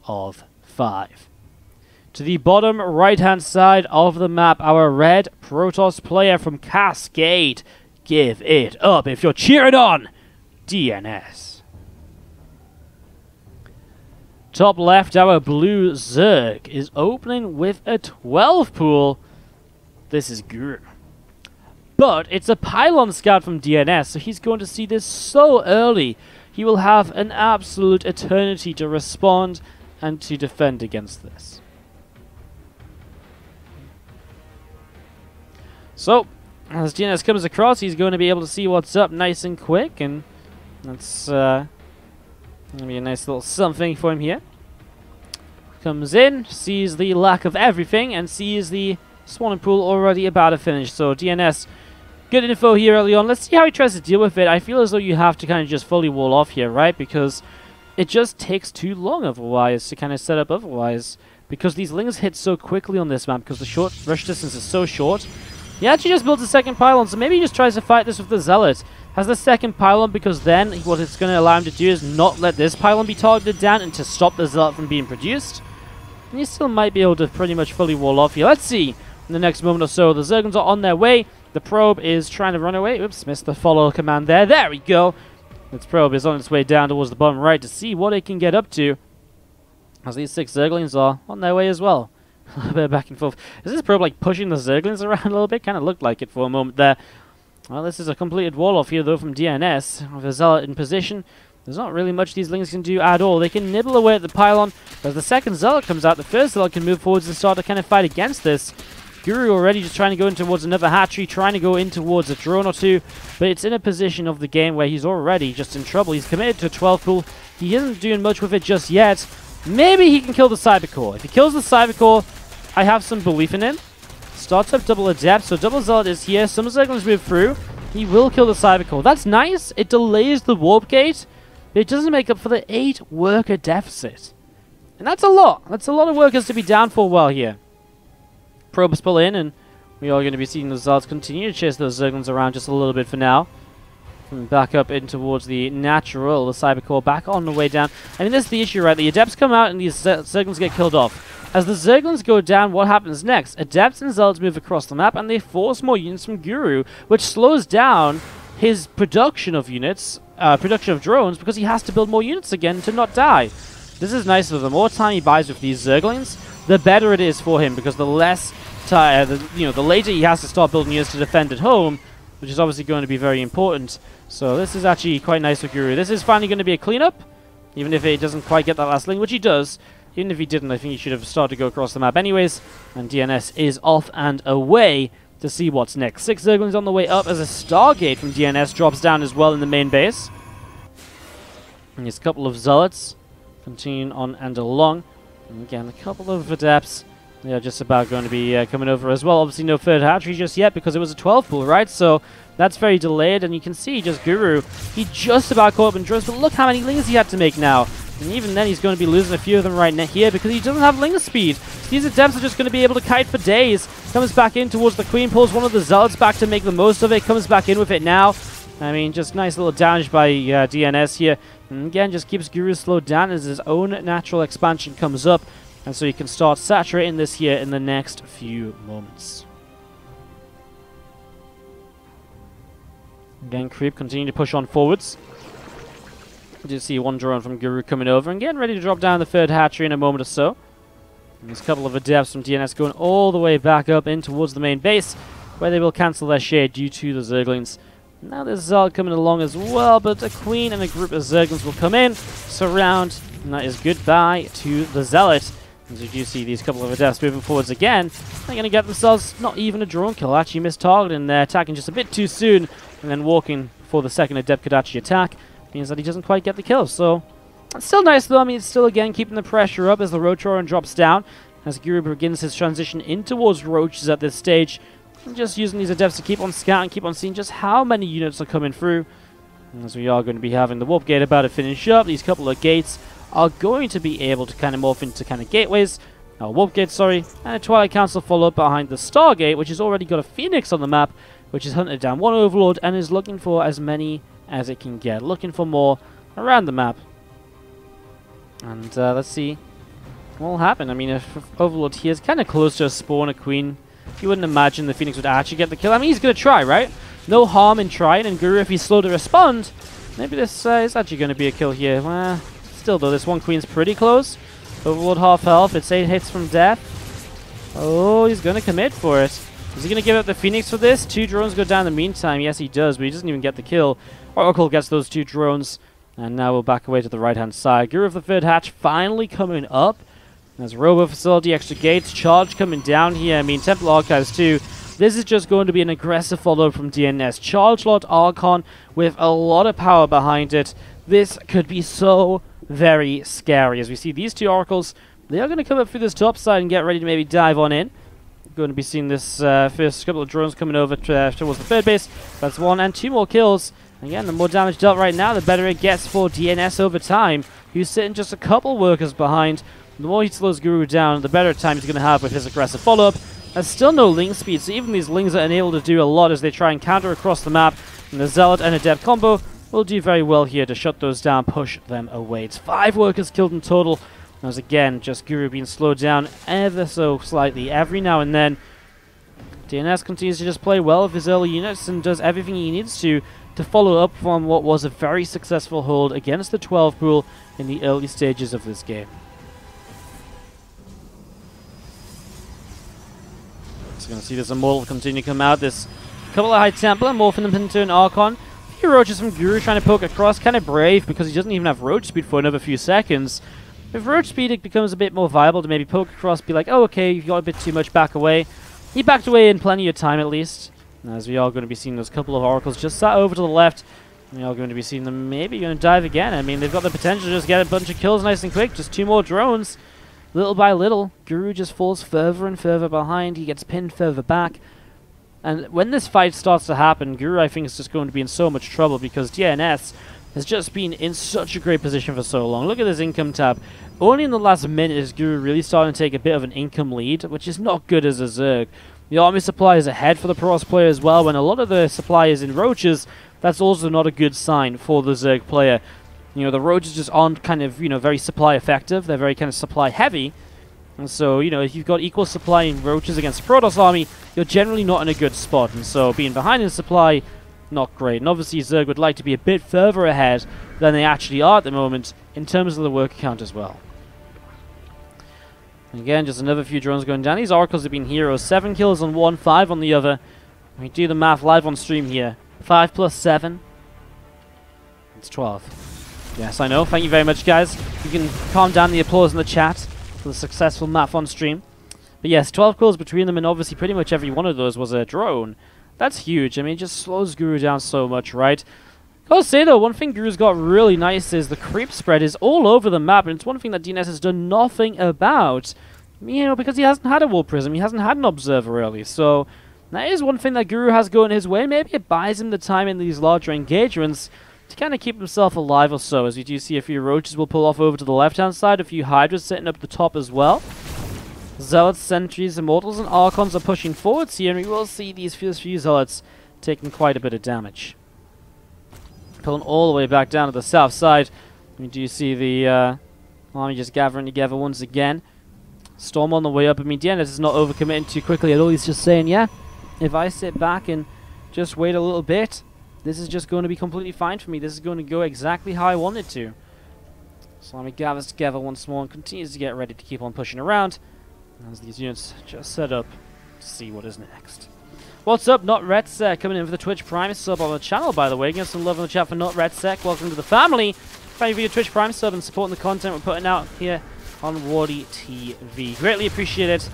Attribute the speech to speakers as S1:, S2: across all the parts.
S1: of 5. To the bottom right-hand side of the map, our red Protoss player from Cascade. Give it up if you're cheering on DnS. Top left, our blue Zerg is opening with a 12 pool. This is Guru. But it's a pylon scout from DnS, so he's going to see this so early. He will have an absolute eternity to respond and to defend against this. So, as DnS comes across, he's going to be able to see what's up nice and quick, and that's going to be a nice little something for him here. Comes in, sees the lack of everything, and sees the Swanning Pool already about to finish. So DnS, good info here early on. Let's see how he tries to deal with it. I feel as though you have to kind of just fully wall off here, right? Because it just takes too long otherwise to kind of set up otherwise. Because these lings hit so quickly on this map, because the short rush distance is so short. He actually just built a second pylon, so maybe he just tries to fight this with the Zealot. Has the second pylon, because then what it's going to allow him to do is not let this pylon be targeted down and to stop the Zealot from being produced. And he still might be able to pretty much fully wall off here. Let's see in the next moment or so. The Zerglings are on their way. The probe is trying to run away. Oops, missed the follow command there. There we go. Its probe is on its way down towards the bottom right to see what it can get up to. As these 6 Zerglings are on their way as well. A little bit back and forth. Is this probe like pushing the Zerglings around a little bit? Kind of looked like it for a moment there. Well, this is a completed wall off here though from DnS. With a Zealot in position, there's not really much these lings can do at all. They can nibble away at the pylon. As the second Zealot comes out, the first Zealot can move forwards and start to kind of fight against this. Guru already just trying to go in towards another hatchery, trying to go in towards a drone or two, but it's in a position of the game where he's already just in trouble. He's committed to a 12 pool. He isn't doing much with it just yet. Maybe he can kill the Cybercore. If he kills the Cybercore, I have some belief in him. Starts up double Adept, so double Zealot is here. Some Zerglings move through. He will kill the Cybercore. That's nice. It delays the warp gate, but it doesn't make up for the 8 worker deficit. And that's a lot. That's a lot of workers to be down for a while here. Probes pull in, and we are going to be seeing the Zealots continue to chase those Zerglings around just a little bit for now. And back up in towards the natural, the Cybercore back on the way down. I mean, this is the issue, right? The Adepts come out and these Zerglings get killed off. As the Zerglings go down, what happens next? Adepts and Zealots move across the map, and they force more units from Guru, which slows down his production of units, production of drones, because he has to build more units again to not die. This is nice, though. The more time he buys with these Zerglings, the better it is for him, because the less the later he has to start building units to defend at home, which is obviously going to be very important. So this is actually quite nice for Guru. This is finally going to be a cleanup, even if he doesn't quite get that last link, which he does. Even if he didn't, I think he should have started to go across the map anyways. And DnS is off and away to see what's next. 6 Zerglings on the way up as a Stargate from DnS drops down as well in the main base. And there's a couple of Zealots continuing on and along. And again, a couple of Adepts. They are just about going to be coming over as well. Obviously no third hatchery just yet because it was a 12 pool, right? So that's very delayed. And you can see just Guru, he just about caught up in drones. But look how many lings he had to make now. And even then, he's going to be losing a few of them right here because he doesn't have ling speed. So these Adepts are just going to be able to kite for days. Comes back in towards the Queen, pulls one of the Zealots back to make the most of it. Comes back in with it now. I mean, just nice little damage by DnS here. And again, just keeps Guru slowed down as his own natural expansion comes up. And so you can start saturating this here in the next few moments. Again, Creep continue to push on forwards. You do see one drone from Guru coming over and getting ready to drop down the third hatchery in a moment or so. And there's a couple of Adepts from DnS going all the way back up in towards the main base, where they will cancel their shade due to the Zerglings. Now there's Zealot coming along as well, but a Queen and a group of Zerglings will come in, surround, and that is goodbye to the Zealot. As you do see these couple of Adepts moving forwards again, they're going to get themselves not even a drone kill, actually missed target, and they're attacking just a bit too soon, and then walking before the second Adept could actually attack. Means that he doesn't quite get the kill, so it's still nice though. I mean, it's still again keeping the pressure up as the Rotoran drops down, as Guru begins his transition in towards Roaches at this stage, and just using these Adepts to keep on scouting, keep on seeing just how many units are coming through. And as we are going to be having the Warp Gate about to finish up, these couple of gates are going to be able to kind of morph into kind of gateways, Warp Gate, sorry, and a Twilight Council follow up behind the Stargate, which has already got a Phoenix on the map, which is hunted down one Overlord and is looking for as many as it can get, looking for more around the map. And let's see what will happen? I mean, if Overlord here is kind of close to a spawn, a queen, you wouldn't imagine the Phoenix would actually get the kill. I mean, he's going to try, right? No harm in trying, and Guru, if he's slow to respond, maybe this is actually going to be a kill here. Well, still though, this one queen's pretty close. Overlord half health, it's 8 hits from death. Oh, he's going to commit for it. Is he going to give up the Phoenix for this? 2 drones go down in the meantime. Yes, he does, but he doesn't even get the kill. Oracle gets those 2 drones, and now we'll back away to the right-hand side. Guru of the third hatch finally coming up. There's Robo Facility, extra gates, charge coming down here. I mean, Temple Archives too. This is just going to be an aggressive follow-up from DnS. Charge Lot Archon with a lot of power behind it. This could be so very scary. As we see these 2 Oracles, they are going to come up through this top side and get ready to maybe dive on in. Going to be seeing this first couple of drones coming over towards the third base. That's 1 and 2 more kills. Again, the more damage dealt right now, the better it gets for DnS over time, who's sitting just a couple workers behind. The more he slows Guru down, the better time he's going to have with his aggressive follow-up. There's still no Ling speed, so even these Lings are unable to do a lot as they try and counter across the map. And the Zealot and Adept combo will do very well here to shut those down, push them away. It's 5 workers killed in total. As again, just Guru being slowed down ever so slightly every now and then. DnS continues to just play well with his early units and does everything he needs to follow up from what was a very successful hold against the 12 pool in the early stages of this game. So going to see this Immortal continue to come out. This couple of High Templar morphing them into an Archon. A few roaches from Guru trying to poke across. Kind of brave because he doesn't even have roach speed for another few seconds. With roach speed, it becomes a bit more viable to maybe poke across, be like, oh, okay, you've got a bit too much, back away. He backed away in plenty of time, at least. As we are going to be seeing those couple of Oracles just sat over to the left. We are going to be seeing them maybe going to dive again. I mean, they've got the potential to just get a bunch of kills nice and quick. Just 2 more drones. Little by little, Guru just falls further and further behind. He gets pinned further back. And when this fight starts to happen, Guru, I think, is just going to be in so much trouble because DnS has just been in such a great position for so long. Look at this income tab. Only in the last minute is Guru really starting to take a bit of an income lead, which is not good as a Zerg. The army supply is ahead for the Protoss player as well. When a lot of the supply is in roaches, that's also not a good sign for the Zerg player. You know, the roaches just aren't kind of, very supply effective. They're very kind of supply heavy. And so, if you've got equal supply in roaches against Protoss army, you're generally not in a good spot. And so being behind in supply, not great. And obviously Zerg would like to be a bit further ahead than they actually are at the moment in terms of the worker count as well. Again, just another few drones going down. These Oracles have been heroes. 7 kills on one, 5 on the other. We do the math live on stream here. 5 plus 7. It's 12. Yes, I know. Thank you very much, guys. You can calm down the applause in the chat for the successful math on stream. But yes, 12 kills between them, and obviously pretty much every one of those was a drone. That's huge. I mean, it just slows Guru down so much, right? Gotta say though, one thing Guru's got really nice is the creep spread is all over the map, and it's one thing that DnS has done nothing about. Because he hasn't had a Wall Prism, he hasn't had an Observer early, so that is one thing that Guru has going his way. Maybe it buys him the time in these larger engagements to kind of keep himself alive or so, as we do see a few Roaches will pull off over to the left-hand side, a few Hydras sitting up the top as well. Zealots, Sentries, Immortals, and Archons are pushing forwards here, and we will see these first few Zealots taking quite a bit of damage. Pulling all the way back down to the south side, we do see the army just gathering together once again. Storm on the way up. I mean, DnS is not overcommitting too quickly at all. He's just saying, yeah, if I sit back and just wait a little bit, this is just going to be completely fine for me. This is going to go exactly how I want it to. So army gathers together once more and continues to get ready to keep on pushing around as these units just set up to see what is next. What's up, Not Retsec, coming in for the Twitch Prime sub on the channel, by the way. Give us some love in the chat for Not Retsec. Welcome to the family. Thank you for your Twitch Prime sub and supporting the content we're putting out here on WardiTV. Greatly appreciate it.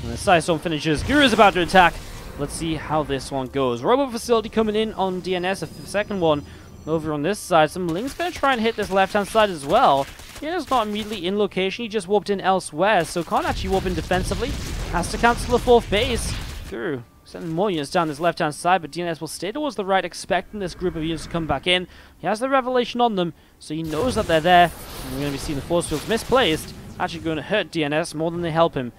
S1: And the Psystorm finishes. Guru is about to attack. Let's see how this one goes. Robo Facility coming in on DnS, a second one over on this side. Some Ling's going to try and hit this left-hand side as well. DnS not immediately in location. He just warped in elsewhere, so can't actually warp in defensively. Has to cancel the 4th base. Guru sending more units down this left-hand side, but DnS will stay towards the right, expecting this group of units to come back in. He has the Revelation on them, so he knows that they're there. And we're going to be seeing the force fields misplaced, actually going to hurt DnS more than they help him.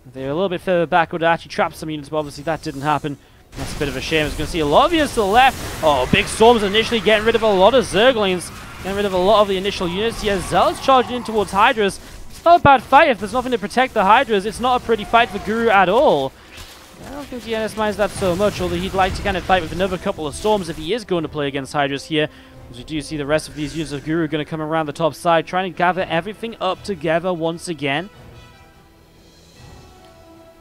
S1: If they're a little bit further back, would actually trap some units, but obviously that didn't happen. That's a bit of a shame. It's going to see a lot of units to the left. Oh, Big Storm's initially getting rid of a lot of Zerglings, getting rid of a lot of the initial units. He has Zealots charging in towards Hydras. It's not a bad fight. If there's nothing to protect the Hydras, it's not a pretty fight for Guru at all. I don't think DnS minds that so much, although he'd like to kind of fight with another couple of Storms if he is going to play against Hydras here. As we do see the rest of these users of Guru going to come around the top side, trying to gather everything up together once again.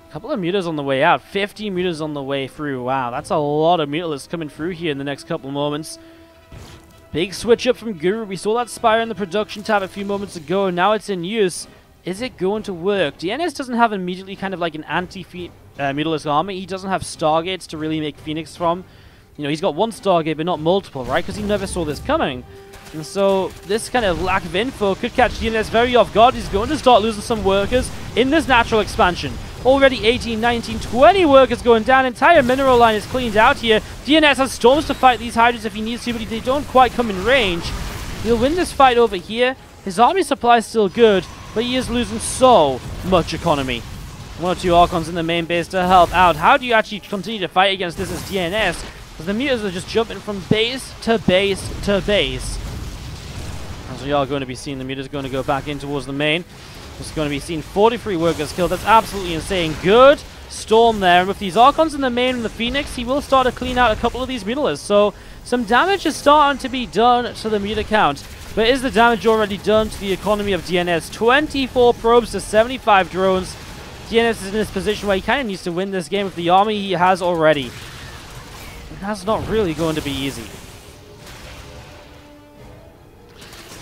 S1: A couple of meters on the way out, 50 meters on the way through. Wow, that's a lot of Mutalisks coming through here in the next couple of moments. Big switch up from Guru. We saw that Spire in the production tab a few moments ago. Now it's in use. Is it going to work? DnS doesn't have immediately kind of like an anti-Mutalisk army. He doesn't have Stargates to really make Phoenix from. You know, he's got one Stargate, but not multiple, right? Because he never saw this coming. And so this kind of lack of info could catch DnS very off guard. He's going to start losing some workers in this natural expansion. Already 18, 19, 20 workers going down. Entire mineral line is cleaned out here. DnS has Storms to fight these Hydras if he needs to, but they don't quite come in range. He'll win this fight over here. His army supply is still good, but he is losing so much economy. One or two Archons in the main base to help out. How do you actually continue to fight against this as DnS? Because the meters are just jumping from base to base to base. As we are going to be seeing the meters going to go back in towards the main. It's going to be seeing 43 workers killed. That's absolutely insane. Good Storm there. And with these Archons in the main and the Phoenix, he will start to clean out a couple of these Mutalisks. So some damage is starting to be done to the meter count. But is the damage already done to the economy of DnS? 24 probes to 75 drones. DnS is in this position where he kind of needs to win this game with the army he has already. And that's not really going to be easy.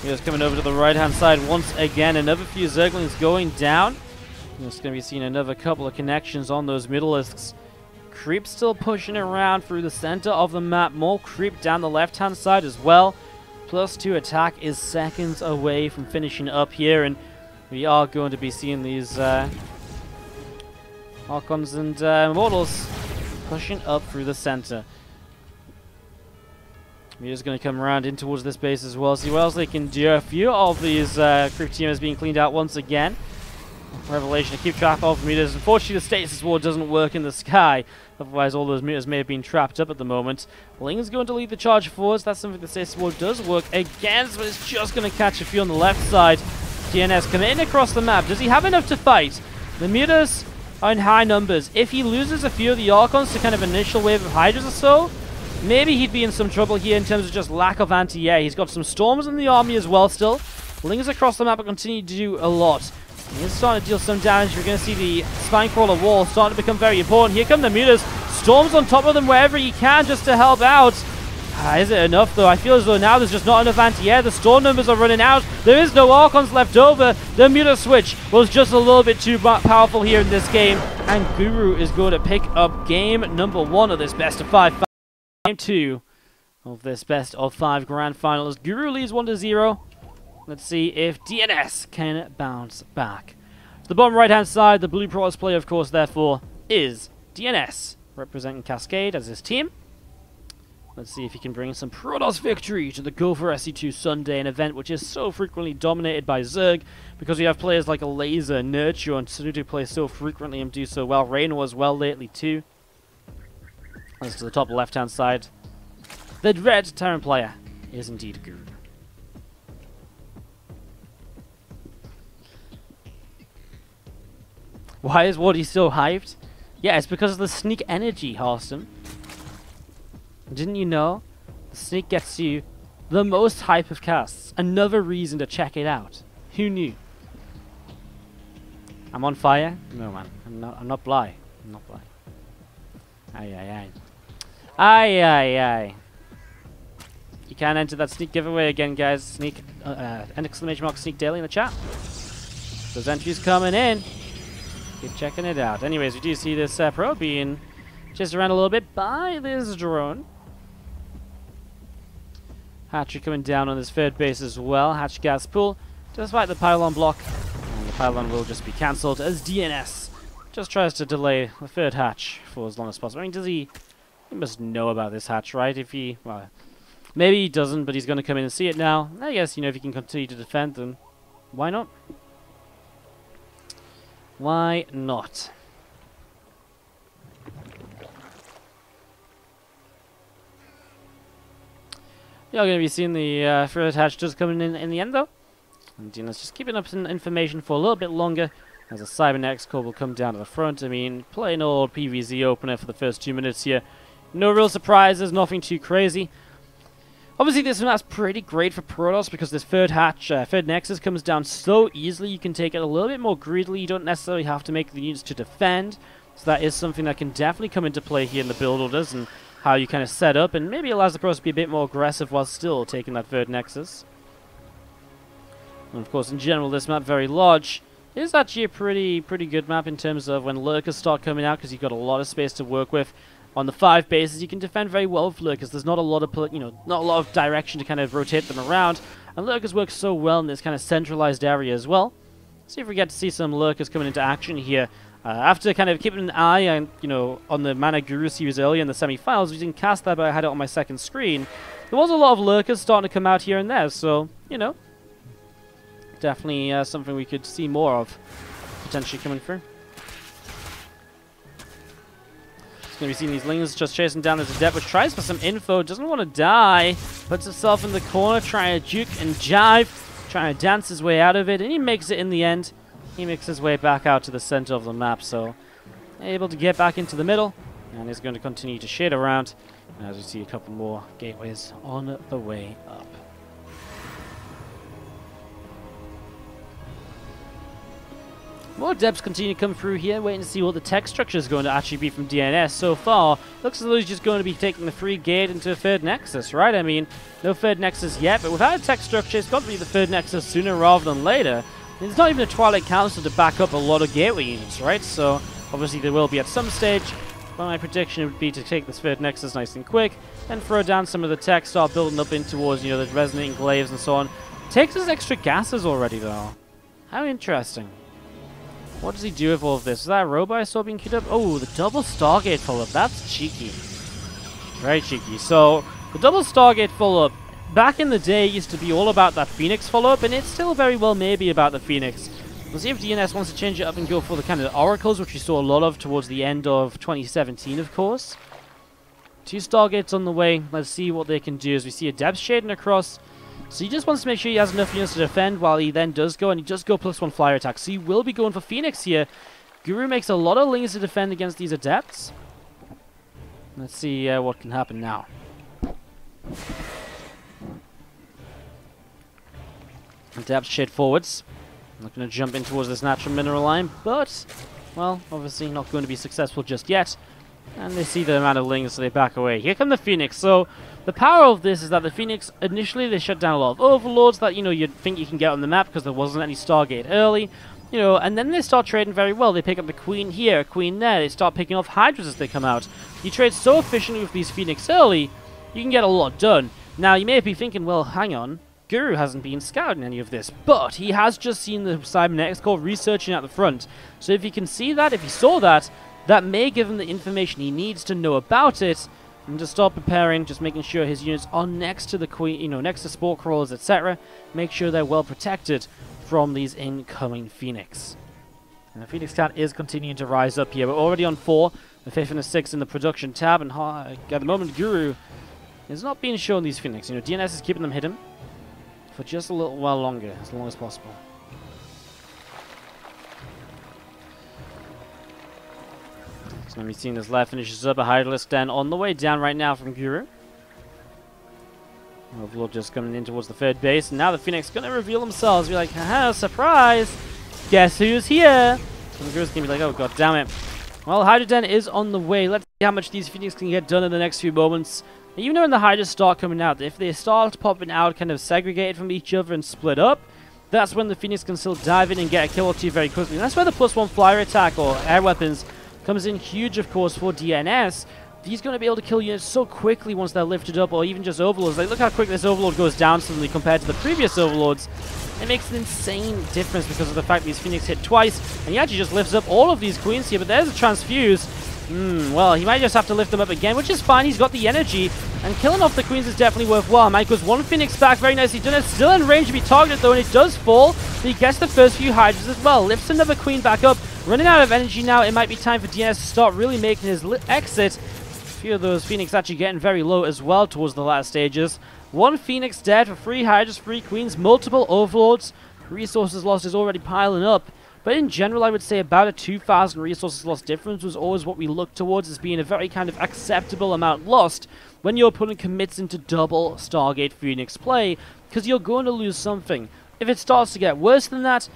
S1: He's coming over to the right-hand side once again. Another few Zerglings going down. It's going to be seeing another couple of connections on those Mutalisks. Creep still pushing around through the center of the map. More creep down the left-hand side as well. +2 attack is seconds away from finishing up here. And we are going to be seeing these Archons and Immortals pushing up through the center. We're just going to come around in towards this base as well, see what else they can do. A few of these creep teamers being cleaned out once again. Revelation to keep track of meters. Unfortunately, the stasis ward doesn't work in the sky. Otherwise, all those meters may have been trapped up at the moment. Ling is going to lead the charge forwards. That's something the stasis ward does work against, but it's just going to catch a few on the left side. DnS coming in across the map. Does he have enough to fight? The meters are in high numbers. If he loses a few of the Archons to kind of initial wave of Hydras or so, maybe he'd be in some trouble here in terms of just lack of anti-air. He's got some Storms in the army as well still. Lings across the map will continue to do a lot. He's starting to deal some damage. We're going to see the Spinecrawler wall starting to become very important. Here come the meters. Storms on top of them wherever he can just to help out. Is it enough though? I feel as though now there's just not enough anti-air. The Storm numbers are running out. There is no Archons left over. The meter switch was just a little bit too powerful here in this game. And Guru is going to pick up game number 1 of this best of 5. Game 2 of this best of 5 grand final as Guru leads 1-0. Let's see if DnS can bounce back. To the bottom right-hand side, the blue Protoss player, of course, therefore, is DnS, representing Cascade as his team. Let's see if he can bring some Protoss victory to the Go4SC2 Sunday, an event which is so frequently dominated by Zerg, because we have players like Laser, Nurture, and Sunutu play so frequently and do so well. Raynor as well lately, too. As to the top left-hand side, the red Terran player is indeed Guru. Why is Wardy so hyped? Yeah, it's because of the sneak energy, Harston. Didn't you know? The sneak gets you the most hype of casts. Another reason to check it out. Who knew? I'm on fire? No, man. I'm not Bly. I'm not Bly. Aye, aye, aye. Aye, aye, aye. You can enter that sneak giveaway again, guys. Sneak, an exclamation mark sneak daily in the chat. Those entries coming in. Keep checking it out. Anyways, we do see this pro being chased around a little bit by this drone. Hatchery coming down on this third base as well. Hatch gas pool, despite the pylon block. And the pylon will just be cancelled as DnS just tries to delay the third hatch for as long as possible. I mean, does he must know about this hatch, right? If he, well, maybe he doesn't, but he's going to come in and see it now. I guess, you know, if he can continue to defend, then why not? Why not? You're going to be seeing the third hatch just coming in the end, though. And DnS just keeping up some information for a little bit longer as a Cybernetics core will come down to the front. I mean, plain old PvZ opener for the first 2 minutes here. No real surprises, nothing too crazy. Obviously, this map's pretty great for Protoss because this third Nexus comes down so easily. You can take it a little bit more greedily. You don't necessarily have to make the units to defend. So that is something that can definitely come into play here in the build orders and how you kind of set up. And maybe allows the Protoss to be a bit more aggressive while still taking that third Nexus. And of course, in general, this map, very large, is actually a pretty good map in terms of when lurkers start coming out because you've got a lot of space to work with. On the 5 bases, you can defend very well with lurkers. There's not a lot of, not a lot of direction to kind of rotate them around, and lurkers work so well in this kind of centralized area as well. See if we get to see some lurkers coming into action here. After kind of keeping an eye on, on the Mana Guru series earlier in the semi-finals, we didn't cast that, but I had it on my second screen. There was a lot of lurkers starting to come out here and there, so definitely something we could see more of potentially coming through. Going to be seeing these Lings just chasing down this Adept, which tries for some info, doesn't want to die, puts himself in the corner, trying to juke and jive, trying to dance his way out of it, and he makes it in the end. He makes his way back out to the center of the map, so able to get back into the middle, and is going to continue to shade around as we see a couple more gateways on the way up. More depths continue to come through here, waiting to see what the tech structure is going to actually be from DnS. So far, looks as though he's just going to be taking the free gate into a third Nexus, right? I mean, no third Nexus yet, but without a tech structure, it's got to be the third Nexus sooner rather than later. There's not even a Twilight Council to back up a lot of gateway units, right? So, obviously there will be at some stage, but my prediction would be to take this third Nexus nice and quick, then throw down some of the tech, start building up in towards, the resonating glaives and so on. Takes his extra gases already, though. How interesting. What does he do with all of this? Is that a robot I saw being queued up? Oh, the double Stargate follow-up. That's cheeky. Very cheeky. So, the double Stargate follow-up, back in the day, used to be all about that Phoenix follow-up, and it's still very well maybe about the Phoenix. We'll see if DnS wants to change it up and go for the kind of Oracles, which we saw a lot of towards the end of 2017, of course. 2 Stargates on the way. Let's see what they can do as we see a depth shading across. So he just wants to make sure he has enough units to defend while he then does go, and he does go +1 flyer attack. So he will be going for Phoenix here. Guru makes a lot of Lings to defend against these Adepts. Let's see what can happen now. Adepts shade forwards. Not going to jump in towards this natural mineral line, but, well, obviously not going to be successful just yet. And they see the amount of Lings, so they back away. Here come the Phoenix. So the power of this is that the Phoenix, initially they shut down a lot of Overlords that, you'd think you can get on the map because there wasn't any Stargate early. And then they start trading very well. They pick up the Queen here, Queen there. They start picking off Hydras as they come out. You trade so efficiently with these Phoenix early, you can get a lot done. Now, you may be thinking, well, hang on. Guru hasn't been scouting any of this, but he has just seen the Cybernetics core researching at the front. So if he can see that, if he saw that, that may give him the information he needs to know about it, and to start preparing, just making sure his units are next to the Queen, next to Spore Crawlers, etc. Make sure they're well protected from these incoming Phoenix. And the Phoenix count is continuing to rise up here. We're already on 4, the 5th and the 6th in the production tab, and at the moment Guru is not being shown these Phoenix. DnS is keeping them hidden for just a little while longer, as long as possible. So we've seen this left finishes up a Hydralisk Den on the way down right now from Guru. Overlord just coming in towards the third base, and now the Phoenix going to reveal themselves. Be like, haha, surprise! Guess who's here? And Guru's going to be like, oh god damn it. Well, Hydra Den is on the way. Let's see how much these Phoenix can get done in the next few moments. Even though when the Hydras start coming out, if they start popping out kind of segregated from each other and split up, that's when the Phoenix can still dive in and get a kill or two very quickly. And that's where the +1 flyer attack or air weapons comes in huge, of course, for DnS. He's going to be able to kill units so quickly once they're lifted up, or even just Overlords. Like, look how quick this Overlord goes down suddenly compared to the previous Overlords. It makes an insane difference because of the fact these Phoenix hit twice, and he actually just lifts up all of these Queens here, but there's a Transfuse. Well, he might just have to lift them up again, which is fine. He's got the energy, and killing off the Queens is definitely worthwhile. Mike goes 1 Phoenix back, very nicely done. It's still in range to be targeted, though, and it does fall. So he gets the first few Hydras as well. Lifts another Queen back up. Running out of energy now. It might be time for DnS to start really making his exit. A few of those Phoenix actually getting very low as well towards the last stages. 1 Phoenix dead for 3 Hydras, 3 Queens, multiple Overlords. resources lost is already piling up. But in general, I would say about a 2,000 resources lost difference was always what we looked towards as being a very kind of acceptable amount lost when your opponent commits into double Stargate Phoenix play, because you're going to lose something. If it starts to get worse than that,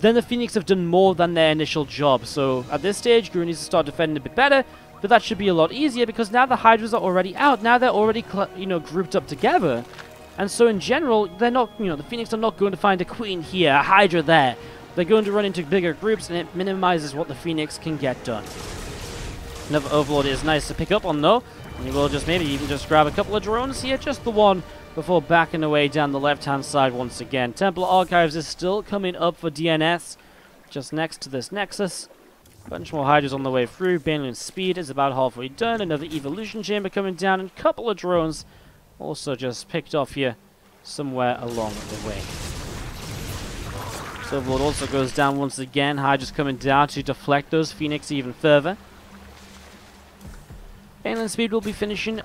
S1: then the Phoenix have done more than their initial job. So at this stage, Guru needs to start defending a bit better, but that should be a lot easier because now the Hydras are already out. Now they're already grouped up together. And so in general, they're not, the Phoenix are not going to find a Queen here, a Hydra there. They're going to run into bigger groups, and it minimizes what the Phoenix can get done. Another Overlord is nice to pick up on, though. And you will just maybe even just grab a couple of drones here, just the one, before backing away down the left-hand side once again. Templar Archives is still coming up for DnS, just next to this Nexus. Bunch more Hydras on the way through. Baneling's speed is about halfway done. Another Evolution Chamber coming down, and a couple of drones also just picked off here somewhere along the way. Overlord also goes down once again. Hydra's coming down to deflect those Phoenix even further. Baneling's speed will be finishing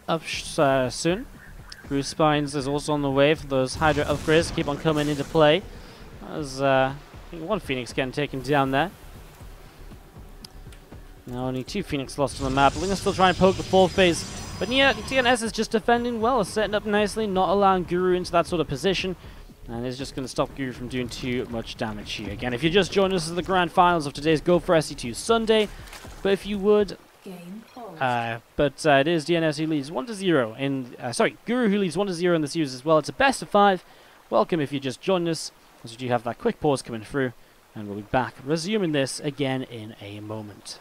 S1: up soon. Bruce Spines is also on the way for those Hydra upgrades to keep on coming into play. As I think one Phoenix getting taken down there. Now only 2 Phoenix lost on the map. We're still trying to poke the 4th base. But yeah, DnS is just defending well, setting up nicely, not allowing Guru into that sort of position. And it's just going to stop Guru from doing too much damage here. Again, if you just joined us, this is the grand finals of today's Go4SC2 Sunday. But if you would... it is DnS who leads 1-0 in... Guru who leads 1-0 in the series as well. It's a best of 5. Welcome if you just joined us, as we do have that quick pause coming through. And we'll be back resuming this again in a moment.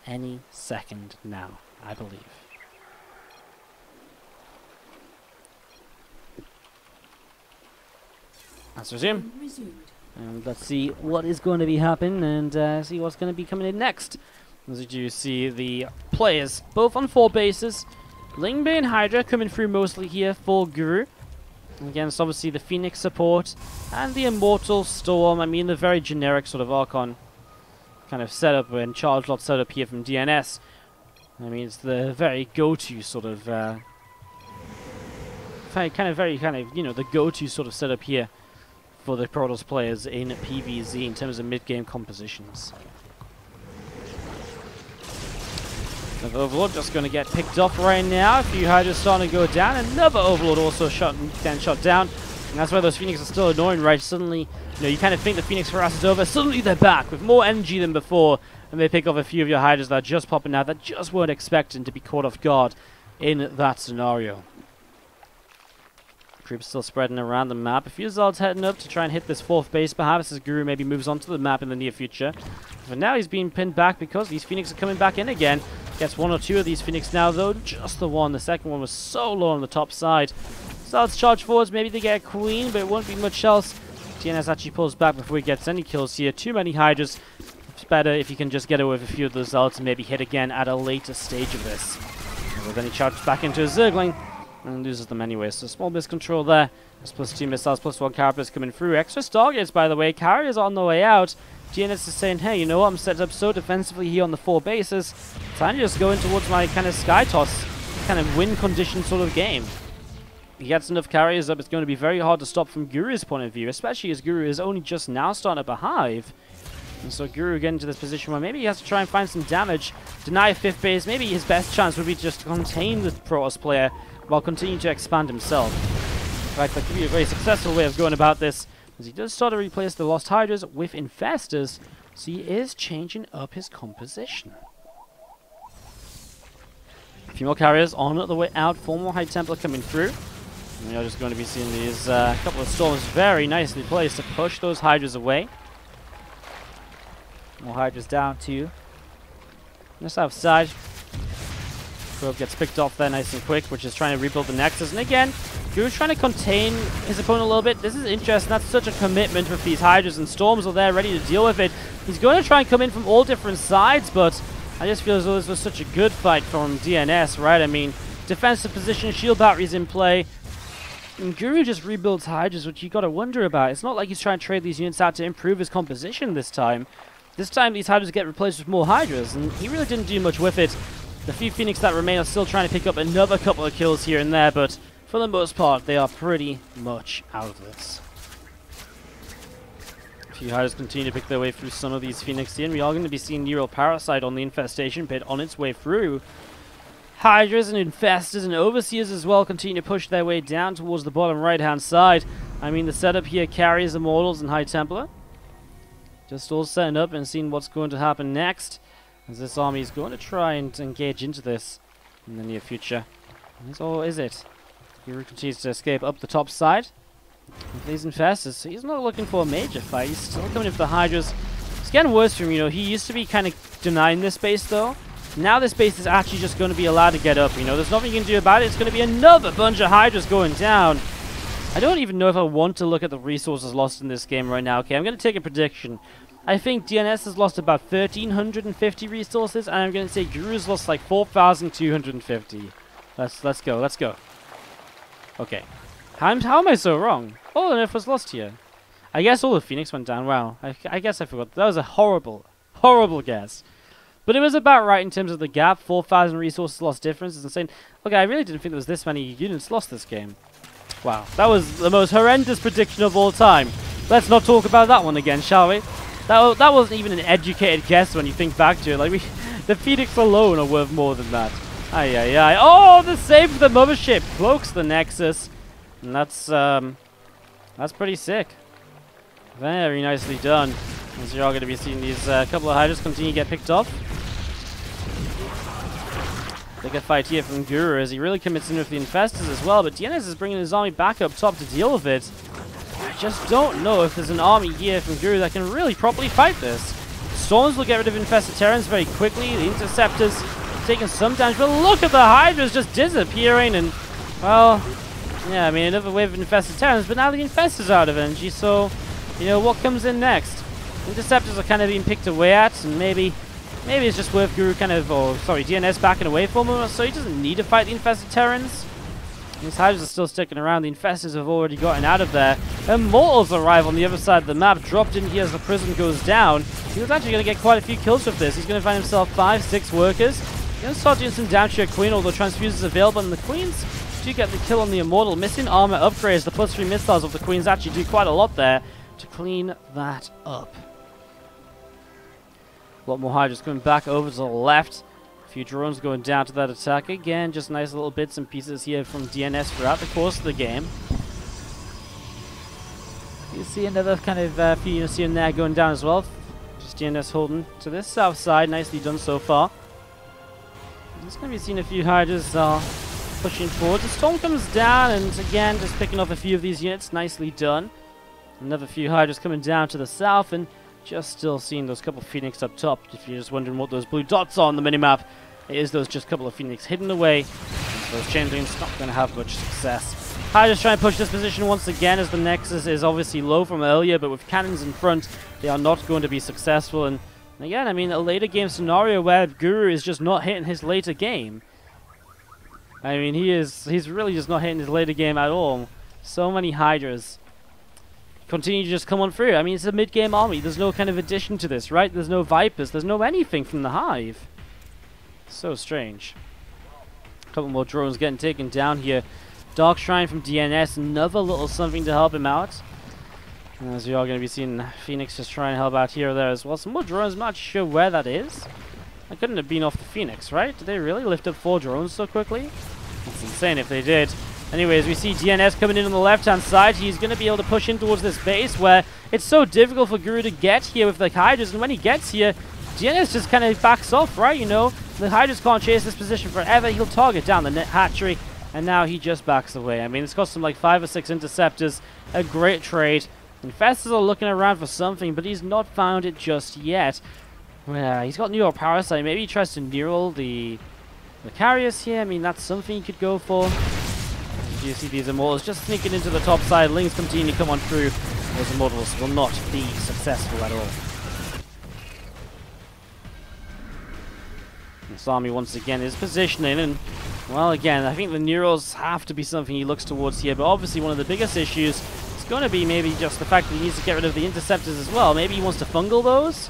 S1: Any second now, I believe. Let's resume. And let's see what is going to be happening and see what's going to be coming in next. As you do see the players, both on 4 bases. Lingbane Hydra coming through mostly here for Guru. Against obviously the Phoenix support and the Immortal Storm. I mean the very generic sort of Archon kind of setup and charge lot setup here from DnS. I mean, it's the very go-to sort of, the go-to sort of setup here for the Protoss players in PvZ in terms of mid-game compositions. Another Overlord just going to get picked off right now. A few Hydras starting to go down. Another Overlord also shot down. And that's why those Phoenix are still annoying, right? Suddenly, you kind of think the Phoenix harass is over. Suddenly they're back with more energy than before. And they pick off a few of your Hydras that are just popping out that just weren't expecting to be caught off guard in that scenario. Troops still spreading around the map. A few Zald's heading up to try and hit this 4th base, perhaps as Guru maybe moves onto the map in the near future. For now, he's being pinned back because these Phoenix are coming back in again. Gets 1 or 2 of these Phoenix now, though. Just the one. The second one was so low on the top side. Zald's charge forwards. Maybe they get a Queen, but it won't be much else. DnS actually pulls back before he gets any kills here. Too many Hydras. It's better if you can just get away with a few of those Zalds and maybe hit again at a later stage of this. And then he charges back into a Zergling and loses them anyway. So small miscontrol there. There's +2 missiles, +1 carriers coming through. Extra Stargates, by the way. Carriers on the way out. DnS is saying, hey, you know what? I'm set up so defensively here on the 4 bases. Time to just go in towards my kind of Sky Toss, kind of win condition sort of game. He gets enough carriers up, it's going to be very hard to stop from Guru's point of view, especially as Guru is only just now starting up a hive. And so Guru getting to this position where maybe he has to try and find some damage, deny a 5th base. Maybe his best chance would be just to contain the Protoss player while continuing to expand himself. In fact, that could be a very successful way of going about this, as he does start to replace the Lost Hydras with Infestors, so he is changing up his composition. A few more carriers on the way out, 4 more High Templar coming through. And we are just going to be seeing these couple of storms very nicely placed to push those Hydras away. More Hydras down to the south side. Probe gets picked off there nice and quick, which is trying to rebuild the Nexus. And again, Guru's trying to contain his opponent a little bit. This is interesting. That's such a commitment with these Hydras, and Storms are there ready to deal with it. He's going to try and come in from all different sides, but I just feel as though this was such a good fight from DnS, right? I mean, defensive position, shield batteries in play. And Guru just rebuilds Hydras, which you got to wonder about. It's not like he's trying to trade these units out to improve his composition this time. This time, these Hydras get replaced with more Hydras, and he really didn't do much with it. The few Phoenix that remain are still trying to pick up another couple of kills here and there, but for the most part, they are pretty much out of this. A few Hydras continue to pick their way through some of these Phoenix here, and we are going to be seeing Neural Parasite on the Infestation Pit on its way through. Hydras and Infestors and Overseers as well continue to push their way down towards the bottom right-hand side. I mean, the setup here carries Immortals and High Templar. Just all setting up and seeing what's going to happen next, as this army is going to try and engage into this in the near future. Or is it? Guru continues to escape up the top side. With these Infestors, so he's not looking for a major fight. He's still coming in for the Hydras. It's getting worse for him, you know. He used to be kind of denying this base, though. Now this base is actually just going to be allowed to get up, you know. There's nothing you can do about it. It's going to be another bunch of Hydras going down. I don't even know if I want to look at the resources lost in this game right now. Okay, I'm going to take a prediction. I think DnS has lost about 1,350 resources, and I'm going to say Guru's lost like 4,250. Let's go. Okay. How am I so wrong? All on Earth was lost here. I guess all the Phoenix went down. Wow. I guess I forgot. That was a horrible guess. But it was about right in terms of the gap. 4,000 resources lost difference is insane. Okay, I really didn't think there was this many units lost this game. Wow. That was the most horrendous prediction of all time. Let's not talk about that one again, shall we? That wasn't even an educated guess when you think back to it. Like, the Phoenix alone are worth more than that. Aye. Oh, the save for the mothership cloaks the Nexus. And that's pretty sick. Very nicely done. As you're all going to be seeing these couple of Hydras continue to get picked off. They get fight here from Guru as he really commits in with the Infestors as well. But DnS is bringing his army back up top to deal with it. I just don't know if there's an army here from Guru that can really properly fight this. Storms will get rid of Infested Terrans very quickly. The Interceptors taking some damage. But look at the Hydras just disappearing. And, well, yeah, I mean, another wave of Infested Terrans. But now the Infestors are out of energy. So, you know, what comes in next? Interceptors are kind of being picked away at. And maybe it's just worth Guru kind of, DnS backing away from him. So he doesn't need to fight the Infested Terrans. These Hydras are still sticking around. The Infestors have already gotten out of there. Immortals arrive on the other side of the map. Dropped in here as the prison goes down. He was actually going to get quite a few kills with this. He's going to find himself 5-6 workers. He's going to start doing some damage to your Queen, although Transfuse is available. And the Queens do get the kill on the Immortal. Missing armor upgrades. The +3 missiles of the Queens actually do quite a lot there to clean that up. A lot more Hydras coming back over to the left. A few drones going down to that attack. Again, just nice little bits and pieces here from DnS throughout the course of the game. You see another kind of few units here and there going down as well. Just DnS holding to this south side. Nicely done so far. Just going to be seeing a few Hydras pushing forward. The Storm comes down and again just picking off a few of these units. Nicely done. Another few Hydras coming down to the south and just still seeing those couple of Phoenix up top. If you're just wondering what those blue dots are on the minimap, it is those just couple of Phoenix hidden away. Those Changelings not going to have much success. Hydras trying to push this position once again as the Nexus is obviously low from earlier, but with cannons in front, they are not going to be successful. And again, I mean, a later game scenario where Guru is just not hitting his later game. I mean, he's really just not hitting his later game at all. So many Hydras continue to just come on through. I mean, it's a mid-game army. There's no kind of addition to this, right? There's no Vipers. There's no anything from the Hive. So strange. A couple more drones getting taken down here. Dark Shrine from DnS. Another little something to help him out. And as you are going to be seeing Phoenix just trying to help out here or there as well. Some more drones. I'm not sure where that is. That couldn't have been off the Phoenix, right? Did they really lift up 4 drones so quickly? That's insane if they did. Anyways, we see DnS coming in on the left-hand side. He's going to be able to push in towards this base where it's so difficult for Guru to get here with the Hydras. And when he gets here, DnS just kind of backs off, right? You know, the Hydras can't chase this position forever. He'll target down the net hatchery, and now he just backs away. I mean, it's cost him like 5 or 6 interceptors. A great trade. Infestors are looking around for something, but he's not found it just yet. Well, he's got Neural Parasite. Maybe he tries to neural the carriers here. I mean, that's something he could go for. You see these Immortals just sneaking into the top side. Lings continue to come on through. Those Immortals will not be successful at all. This army once again is positioning, and well, again, I think the Neurals have to be something he looks towards here, but obviously one of the biggest issues is going to be maybe just the fact that he needs to get rid of the Interceptors as well. Maybe he wants to fungal those?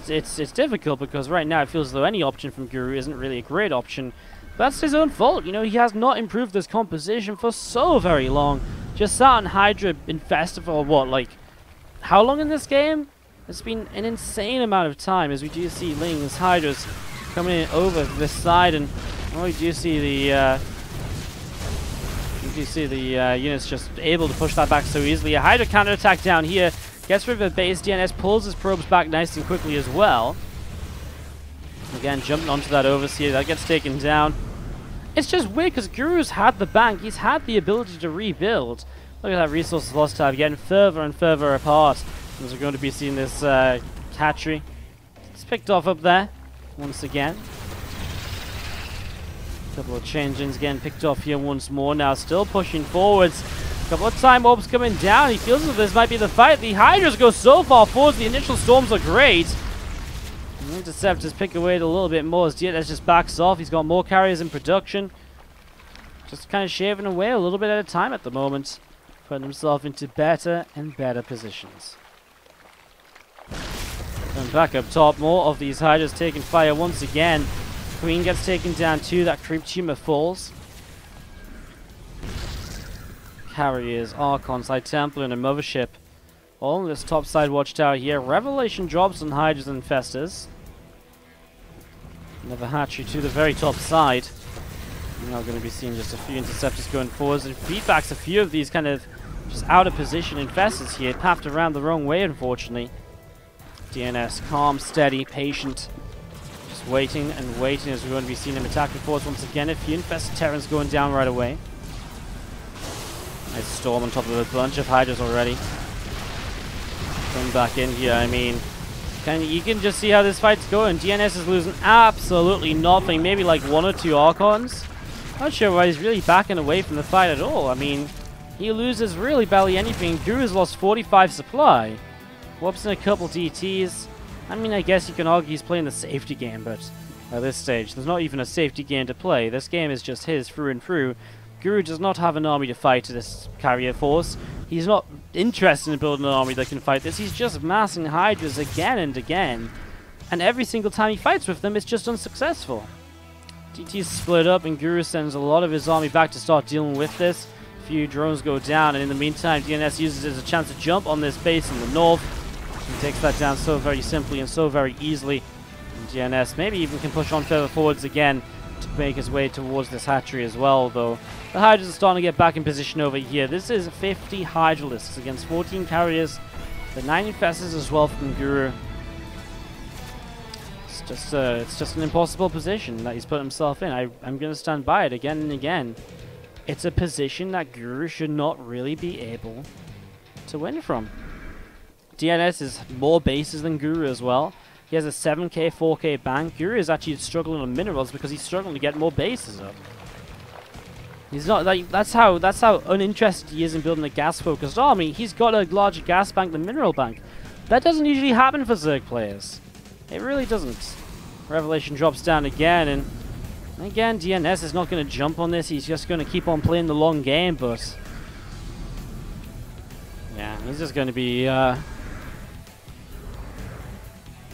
S1: it's difficult because right now it feels as though any option from Guru isn't really a great option. But that's his own fault. You know, he has not improved this composition for so very long. Just sat on Hydra infested for what, like, how long in this game? It's been an insane amount of time as we do see Ling's Hydras coming in over this side, and we do see the units just able to push that back so easily. A Hydra counterattack down here gets rid of the base. DnS pulls his probes back nice and quickly as well. Again, jumping onto that overseer, that gets taken down. It's just weird because Guru's had the bank, he's had the ability to rebuild. Look at that resource loss tab getting further and further apart. As we're going to be seeing this hatchery. It's picked off up there once again. A couple of change-ins getting picked off here once more now, still pushing forwards. A couple of time orbs coming down. He feels as if this might be the fight. The Hydras go so far forwards, the initial storms are great. Interceptors pick away a little bit more as DnS just backs off. He's got more carriers in production. Just kind of shaving away a little bit at a time at the moment. Putting himself into better and better positions. And back up top, more of these Hydras taking fire once again. Queen gets taken down too. That creep tumor falls. Carriers, Archons, High Templar, and a Mothership. All in this top side watchtower here. Revelation drops on Hydras and Infestors. Another hatchery to the very top side. We're now going to be seeing just a few interceptors going forwards and feedbacks. A few of these kind of just out of position Infestors here. Pathed around the wrong way, unfortunately. DnS, calm, steady, patient. Just waiting and waiting as we're going to be seeing him attacking forwards once again. A few Infested Terrans going down right away. Nice storm on top of a bunch of Hydras already. Coming back in here, I mean, you can just see how this fight's going. DnS is losing absolutely nothing, maybe like 1 or 2 Archons. Not sure why he's really backing away from the fight at all. I mean, he loses really barely anything. Guru's lost 45 supply. Whoops in a couple DTs. I mean, I guess you can argue he's playing the safety game, but at this stage, there's not even a safety game to play. This game is just his through and through. Guru does not have an army to fight this carrier force. He's not interested in building an army that can fight this. He's just massing Hydras again and again. And every single time he fights with them, it's just unsuccessful. DT's split up and Guru sends a lot of his army back to start dealing with this. A few drones go down, and in the meantime, DnS uses it as a chance to jump on this base in the north. He takes that down so very simply and so very easily. And DnS maybe even can push on further forwards again to make his way towards this hatchery as well, though. The Hydras are starting to get back in position over here. This is 50 Hydralisks against 14 carriers. The 9 Infestors as well from Guru. It's just an impossible position that he's put himself in. I'm going to stand by it again and again. It's a position that Guru should not really be able to win from. DnS has more bases than Guru as well. He has a 7k, 4k bank. Guru is actually struggling on minerals because he's struggling to get more bases up. He's not like that's how uninterested he is in building a gas-focused army. He's got a larger gas bank than mineral bank. That doesn't usually happen for Zerg players. It really doesn't. Revelation drops down again, and again DnS is not going to jump on this. He's just going to keep on playing the long game, but yeah, he's just going to be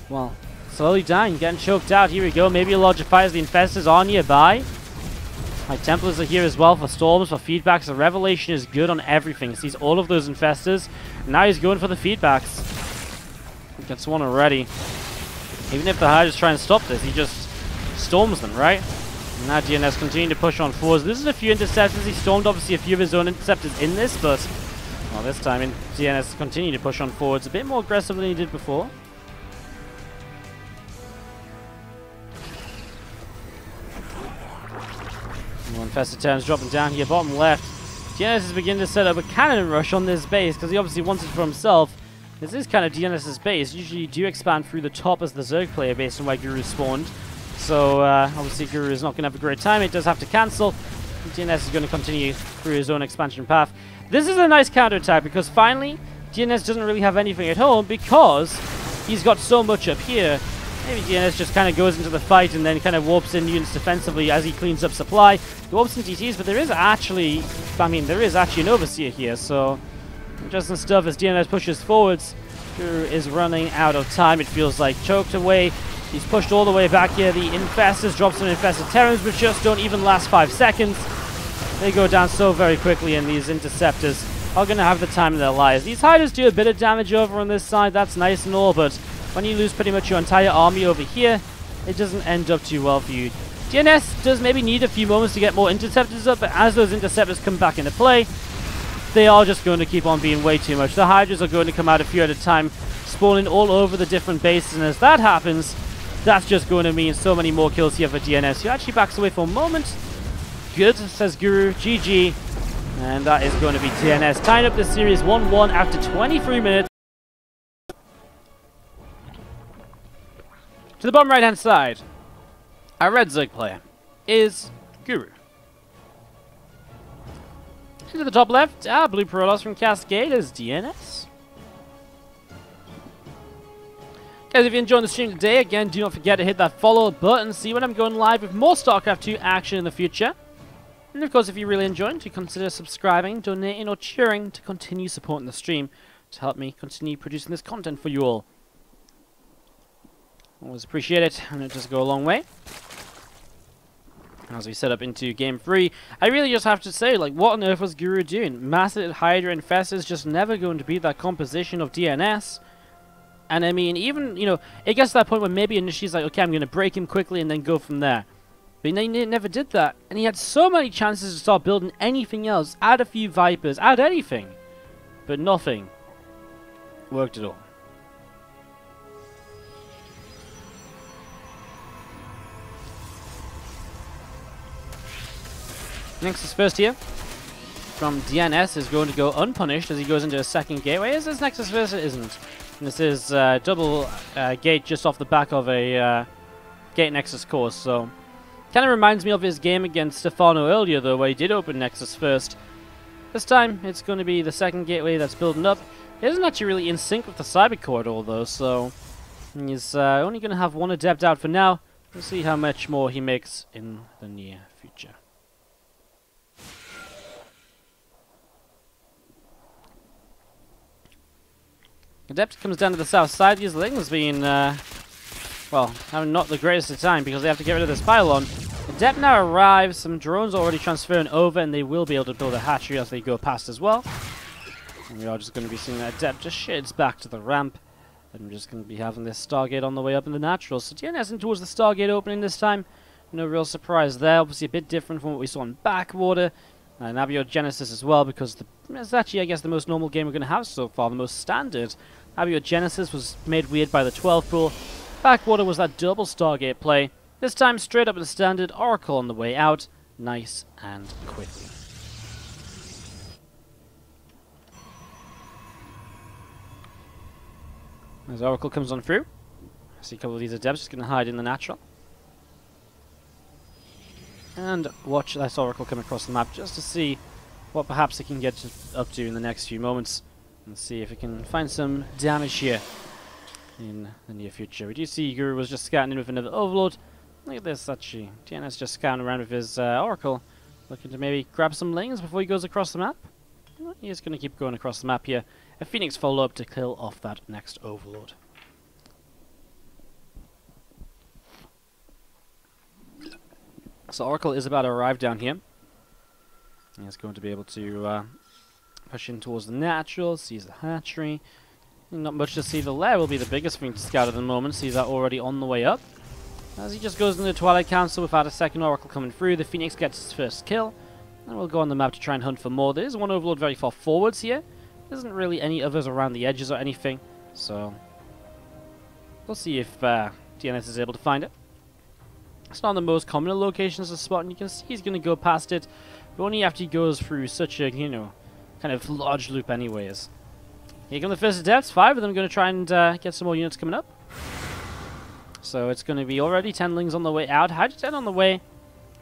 S1: well, slowly dying, getting choked out. Here we go. Maybe a larger fires. The Infestors are nearby. My Templars are here as well for storms, for feedbacks. The Revelation is good on everything. Sees all of those Infestors. Now he's going for the feedbacks. He gets one already. Even if the Hydras try and stop this, he just storms them, right? And now DnS continuing to push on forwards. This is a few interceptors. He stormed obviously a few of his own interceptors in this, but well, this time DnS continuing to push on forwards a bit more aggressive than he did before. Infested Terrans dropping down here, bottom left. DnS is beginning to set up a cannon rush on this base because he obviously wants it for himself. This is kind of DNS's base. Usually you do expand through the top as the Zerg player based on where Guru spawned. So obviously Guru is not going to have a great time. It does have to cancel. DnS is going to continue through his own expansion path. This is a nice counterattack because finally DnS doesn't really have anything at home because he's got so much up here. Maybe DnS just kind of goes into the fight and then kind of warps in units defensively as he cleans up supply. He warps in TTs, but there is actually an Overseer here, so interesting stuff as DnS pushes forwards. Guru is running out of time. It feels like choked away. He's pushed all the way back here. The Infestors drop some Infested Terrans, which just don't even last 5 seconds. They go down so very quickly, and these Interceptors are going to have the time of their lives. These Hydras do a bit of damage over on this side. That's nice and all, but when you lose pretty much your entire army over here, it doesn't end up too well for you. DnS does maybe need a few moments to get more Interceptors up, but as those Interceptors come back into play, they are just going to keep on being way too much. The Hydras are going to come out a few at a time, spawning all over the different bases, and as that happens, that's just going to mean so many more kills here for DnS, who actually backs away for a moment. Good, says Guru. GG. And that is going to be DnS tying up this series 1-1 after 23 minutes. To the bottom right-hand side, our red Zerg player is Guru. To the top left, our blue Protoss from Cascade is DnS. Guys, if you're enjoying the stream today, again, do not forget to hit that follow button. See when I'm going live with more StarCraft 2 action in the future. And of course, if you're really enjoying, do consider subscribing, donating, or cheering to continue supporting the stream to help me continue producing this content for you all. Always appreciate it, and it does go a long way. As we set up into Game 3, I really just have to say, like, what on earth was Guru doing? Massive Hydra Infestors just never going to be that composition of DnS. And I mean, even, you know, it gets to that point where maybe initially he's like, okay, I'm going to break him quickly and then go from there. But he never did that. And he had so many chances to start building anything else. Add a few Vipers, add anything. But nothing worked at all. Nexus first here from DnS is going to go unpunished as he goes into a second gateway. Is this Nexus first? It isn't. And this is double gate just off the back of a gate Nexus course. So kind of reminds me of his game against Stefano earlier, though, where he did open Nexus first. This time it's going to be the second gateway that's building up. It isn't actually really in sync with the Cyber Core at all, though. So he's only going to have one Adept out for now. We'll see how much more he makes in the near future. Adept comes down to the south side. These Lings being, well, having not the greatest of time because they have to get rid of this pylon. Adept now arrives. Some drones are already transferring over, and they will be able to build a hatchery as they go past as well. And we are just going to be seeing that Adept just shades back to the ramp. And we're just going to be having this Stargate on the way up in the natural. So DnS in towards the Stargate opening this time. No real surprise there. Obviously a bit different from what we saw in Backwater. And Abiogenesis as well, because it's actually, I guess, the most normal game we're going to have so far, the most standard. Abiogenesis was made weird by the 12th rule. Backwater was that double Stargate play. This time straight up in the standard, Oracle on the way out. Nice and quickly. As Oracle comes on through. I see a couple of these Adepts just going to hide in the natural. And watch this Oracle come across the map just to see what perhaps it can get up to in the next few moments. And see if it can find some damage here in the near future. We do see Guru was just scouting in with another Overlord. Look at this, actually. DnS just scouting around with his Oracle. Looking to maybe grab some Lings before he goes across the map. He's going to keep going across the map here. A Phoenix follow-up to kill off that next Overlord. So Oracle is about to arrive down here. He's going to be able to push in towards the natural, sees the hatchery. Not much to see. The lair will be the biggest thing to scout at the moment. Sees that already on the way up. As he just goes into the Twilight Council without a second Oracle coming through, the Phoenix gets his first kill. And we'll go on the map to try and hunt for more. There is one Overlord very far forwards here. There isn't really any others around the edges or anything. So we'll see if DnS is able to find it. It's not the most common locations to spot, and you can see he's going to go past it, but only after he goes through such a, you know, kind of large loop anyways. Here come the first Adepts. 5 of them going to try and get some more units coming up. So it's going to be already 10 Lings on the way out. Hydra 10 on the way.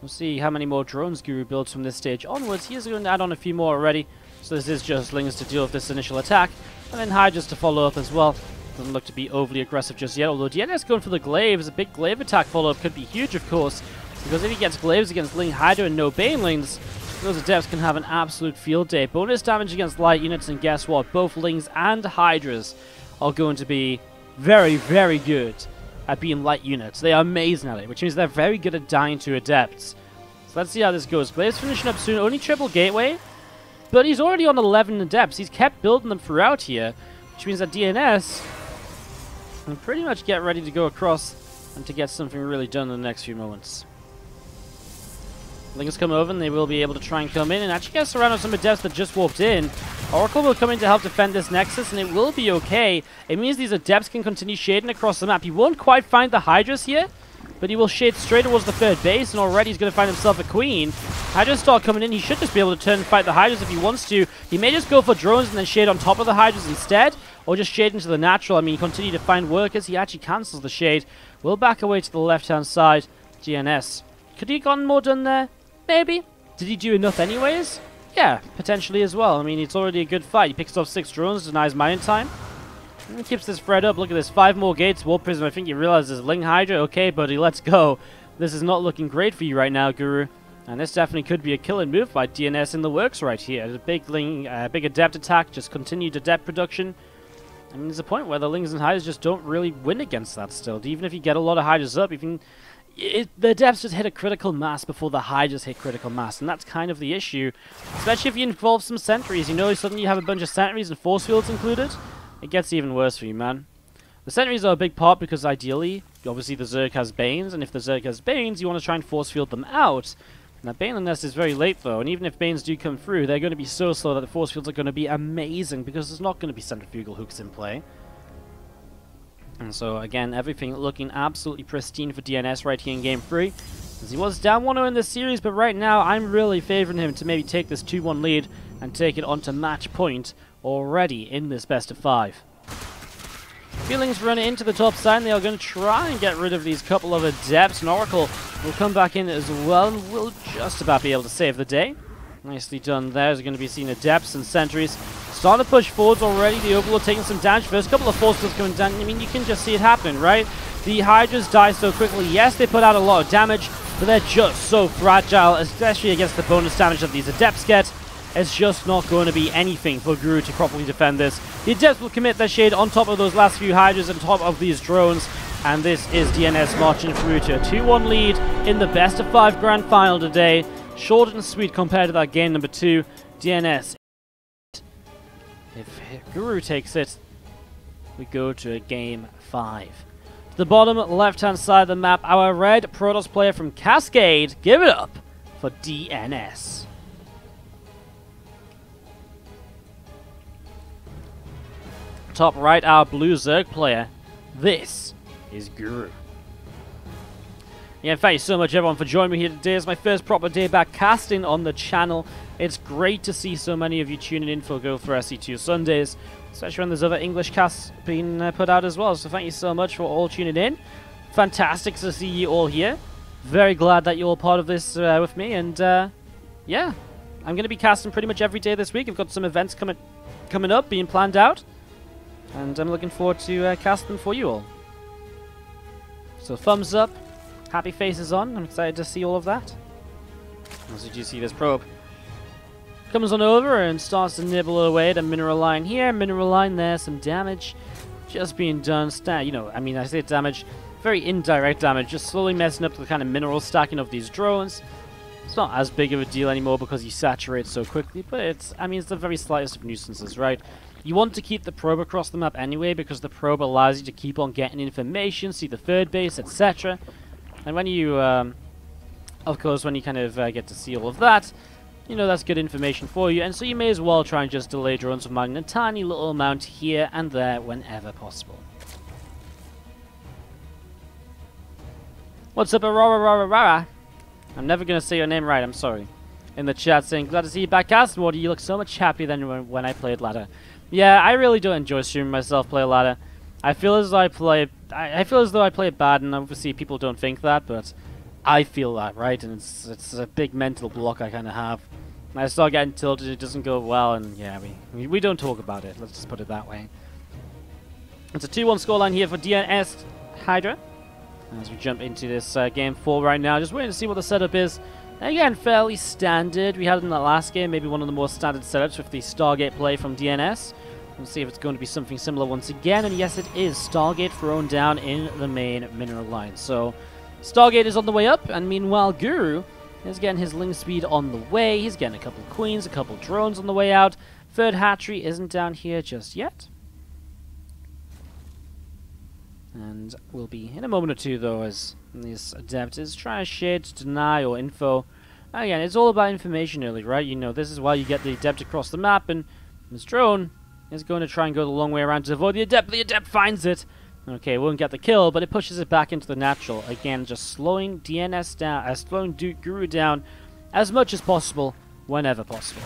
S1: We'll see how many more drones Guru builds from this stage onwards. He is going to add on a few more already. So this is just Lings to deal with this initial attack, and then Hydras to follow up as well. Doesn't look to be overly aggressive just yet, although DnS going for the glaives. A big glaive attack follow-up could be huge, of course, because if he gets glaives against Ling Hydra and no Banelings, those Adepts can have an absolute field day. Bonus damage against light units, and guess what? Both Lings and Hydras are going to be very, very good at being light units. They are amazing at it, which means they're very good at dying to Adepts. So let's see how this goes. Blaze finishing up soon. Only triple gateway, but he's already on 11 Adepts. He's kept building them throughout here, which means that DnS can pretty much get ready to go across and to get something really done in the next few moments. Lings come over and they will be able to try and come in and actually get surrounded with some Adepts that just warped in. Oracle will come in to help defend this Nexus and it will be okay. It means these Adepts can continue shading across the map. He won't quite find the Hydras here, but he will shade straight towards the third base and already he's going to find himself a Queen. Hydras start coming in. He should just be able to turn and fight the Hydras if he wants to. He may just go for drones and then shade on top of the Hydras instead, or just shade into the natural. I mean, continue to find workers. He actually cancels the shade. We'll back away to the left-hand side. DnS. Could he have gotten more done there? Maybe. Did he do enough anyways? Yeah, potentially as well. I mean, it's already a good fight. He picks off 6 drones, denies mining time. And he keeps this spread up. Look at this. 5 more gates. Warp Prism. I think you realize there's Ling Hydra. Okay, buddy, let's go. This is not looking great for you right now, Guru. And this definitely could be a killing move by DnS in the works right here. A big big Adept attack, just continued Adept production. I mean, there's a point where the Lings and Hydras just don't really win against that still. Even if you get a lot of Hydras up, even the Adepts just hit a critical mass before the Hydras hit critical mass, and that's kind of the issue. Especially if you involve some sentries. You know, suddenly you have a bunch of sentries and force fields included. It gets even worse for you, man. The sentries are a big part because ideally, obviously the Zerg has Banes, and if the Zerg has Banes, you want to try and force field them out. Now, Bane Nest is very late though, and even if Banes do come through, they're going to be so slow that the force fields are going to be amazing because there's not going to be centrifugal hooks in play. And so, again, everything looking absolutely pristine for DnS right here in Game 3. As he was down 1-0 in this series, but right now I'm really favoring him to maybe take this 2-1 lead and take it on to match point already in this best of 5. Feelings run into the top side, and they are going to try and get rid of these couple of Adepts, and Oracle will come back in as well, and will just about be able to save the day. Nicely done there. There's going to be seen Adepts and sentries starting to push forwards already. The Overlord taking some damage. First couple of force fields coming down. I mean, you can just see it happening, right? The Hydras die so quickly. Yes, they put out a lot of damage, but they're just so fragile, especially against the bonus damage that these Adepts get. It's just not going to be anything for Guru to properly defend this. The Adepts will commit their shade on top of those last few Hydras, on top of these drones, and this is DnS marching through to a 2-1 lead in the best of 5 grand final today. Short and sweet compared to that game number 2. DnS. If Guru takes it, we go to a game 5. To the bottom left-hand side of the map, our red Protoss player from Cascade. Give it up for DnS. Top right, our blue Zerg player. This is Guru. Yeah, thank you so much everyone for joining me here today. It's my first proper day back casting on the channel. It's great to see so many of you tuning in for Go4SC2 Sundays, especially when there's other English casts being put out as well. So thank you so much for all tuning in. Fantastic to see you all here. Very glad that you're all part of this with me. And yeah, I'm going to be casting pretty much every day this week. I've got some events coming up, being planned out. And I'm looking forward to casting for you all. So thumbs up. Happy faces on. I'm excited to see all of that. As you do see this probe comes on over and starts to nibble away at a mineral line here, mineral line there, some damage just being done. You know, I mean, I say damage, very indirect damage, just slowly messing up the kind of mineral stacking of these drones. It's not as big of a deal anymore because you saturate so quickly, but it's, I mean, it's the very slightest of nuisances, right? You want to keep the probe across the map anyway because the probe allows you to keep on getting information, see the third base, etc. And when you, of course, when you kind of get to see all of that, you know, that's good information for you. And so you may as well try and just delay drones from mining a tiny little amount here and there whenever possible. What's up, Aurora? I'm never going to say your name right, I'm sorry. In the chat saying, glad to see you back, Asmorty. You look so much happier than when I played ladder. Yeah, I really don't enjoy streaming myself play ladder. I feel as though I play it bad, and obviously people don't think that, but I feel that, right? And it's a big mental block I kind of have. And I start getting tilted, it doesn't go well, and yeah, we don't talk about it. Let's just put it that way. It's a 2-1 scoreline here for DnS Hydra. As we jump into this game 4 right now, just waiting to see what the setup is. Again, fairly standard. We had it in the last game, maybe one of the more standard setups with the Stargate play from DnS. We'll see if it's going to be something similar once again, and yes it is. Stargate thrown down in the main mineral line. So, Stargate is on the way up, and meanwhile Guru is getting his Ling speed on the way. He's getting a couple of queens, a couple of drones on the way out. Third hatchery isn't down here just yet. And we'll be in a moment or two, though, as this adept is trying to shade, deny, or info. Again, it's all about information early, right? You know, this is why you get the adept across the map, and this drone is going to try and go the long way around to avoid the adept. The adept finds it. Okay, won't get the kill, but it pushes it back into the natural. Again, just slowing DnS down, slowing Guru down as much as possible, whenever possible.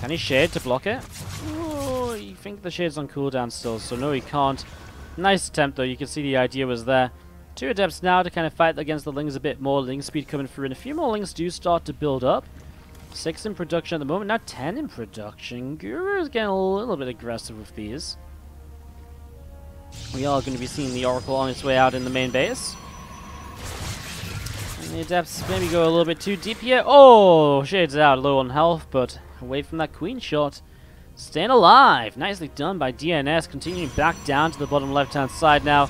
S1: Can he shade to block it? Oh, you think the shade's on cooldown still, so no, he can't. Nice attempt, though. You can see the idea was there. 2 adepts now to kind of fight against the Lings a bit more. Ling speed coming through, and a few more Lings do start to build up. 6 in production at the moment, now 10 in production. Guru is getting a little bit aggressive with these. We are going to be seeing the Oracle on its way out in the main base. And the Adepts maybe go a little bit too deep here. Oh, Shade's out, low on health, but away from that Queen shot. Staying alive. Nicely done by DnS, continuing back down to the bottom left-hand side now.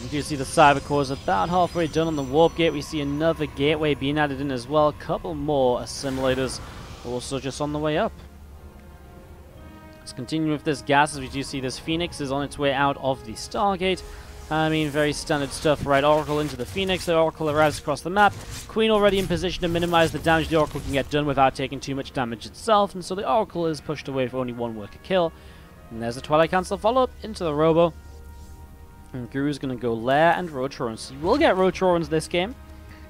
S1: You do see the Cyber Core is about halfway done on the Warp Gate. We see another gateway being added in as well. A couple more assimilators also just on the way up. Let's continue with this gas as we do see this Phoenix is on its way out of the Stargate. I mean, very standard stuff, right? Oracle into the Phoenix. The Oracle arrives across the map. Queen already in position to minimize the damage the Oracle can get done without taking too much damage itself. And so the Oracle is pushed away for only 1 worker kill. And there's the Twilight Council follow-up into the Robo. And Guru's going to go Lair and Rotorans. So you will get Rotorans this game.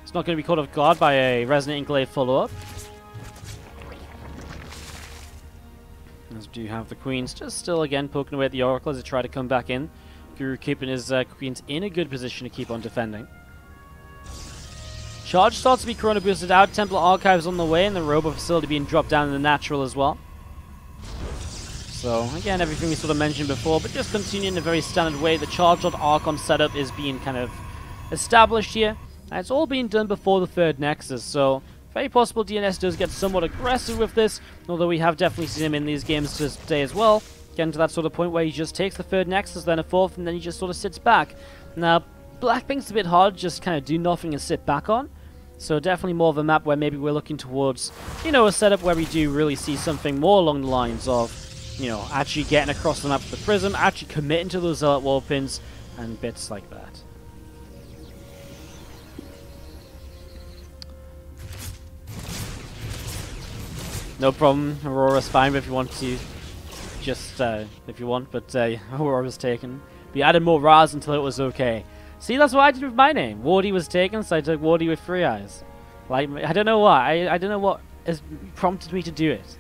S1: It's not going to be caught off guard by a Resonating Glaive follow-up. As we do have the Queens just still again poking away at the Oracle as they try to come back in. Guru keeping his Queens in a good position to keep on defending. Charge starts to be Corona boosted out. Templar Archives on the way, and the Robo facility being dropped down in the natural as well. So, again, everything we sort of mentioned before, but just continuing in a very standard way. The Charge Archon setup is being kind of established here. And it's all being done before the 3rd Nexus, so very possible DnS does get somewhat aggressive with this, although we have definitely seen him in these games today as well. Getting to that sort of point where he just takes the 3rd Nexus, then a 4th, and then he just sort of sits back. Now, Blackpink's a bit hard to just kind of do nothing and sit back on. So definitely more of a map where maybe we're looking towards, you know, a setup where we do really see something more along the lines of, you know, actually getting across the map with the Prism, actually committing to those Zealot wall pins, and bits like that. No problem, Aurora's fine, but if you want to, just, if you want, but Aurora's taken. We added more Raz until it was okay. See, that's what I did with my name. Wardy was taken, so I took Wardy with 3 eyes. Like, I don't know why. I don't know what has prompted me to do it.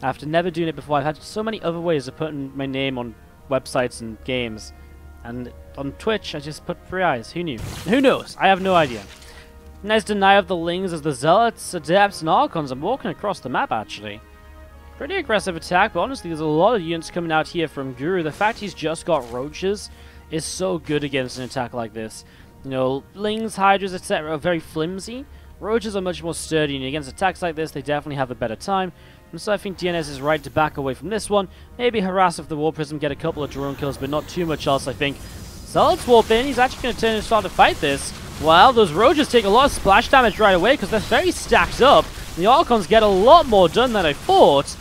S1: After never doing it before, I've had so many other ways of putting my name on websites and games. And on Twitch, I just put 3 eyes. Who knew? Who knows? I have no idea. Nice deny of the Lings as the Zealots, Adepts, and Archons are walking across the map, actually. Pretty aggressive attack, but honestly, there's a lot of units coming out here from Guru. The fact he's just got Roaches is so good against an attack like this. You know, Lings, Hydras, etc. are very flimsy. Roaches are much more sturdy, and against attacks like this, they definitely have a better time. And so I think DnS is right to back away from this one. Maybe harass with the War Prism, get a couple of drone kills, but not too much else, I think. Zealots warp in. He's actually going to turn and start to fight this. Wow, those Roaches take a lot of splash damage right away because they're very stacked up. The Archons get a lot more done than I thought.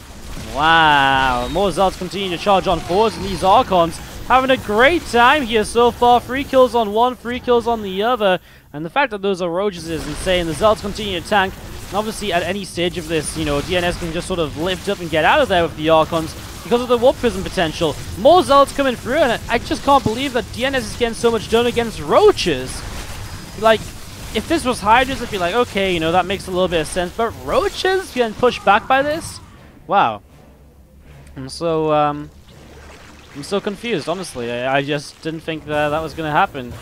S1: Wow, more Zealots continue to charge on forwards, and these Archons having a great time here so far. 3 kills on one, 3 kills on the other. And the fact that those are Roaches is insane. The Zealots continue to tank. And obviously, at any stage of this, you know, DnS can just sort of lift up and get out of there with the Archons because of the Warp Prism potential. More Zealots coming through, and I just can't believe that DnS is getting so much done against Roaches. Like, if this was Hydras, I'd be like, okay, you know, that makes a little bit of sense. But Roaches getting pushed back by this? Wow. I'm so confused, honestly. I just didn't think that was going to happen.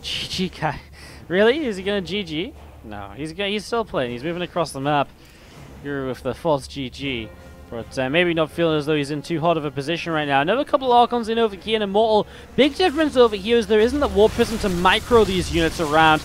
S1: GG guy. Really? Is he going to GG? No, he's still playing. He's moving across the map. You're with the false GG. But maybe not feeling as though he's in too hot of a position right now. Another couple of Archons in over here, and Immortal. Big difference over here is there isn't that Warp Prism to micro these units around.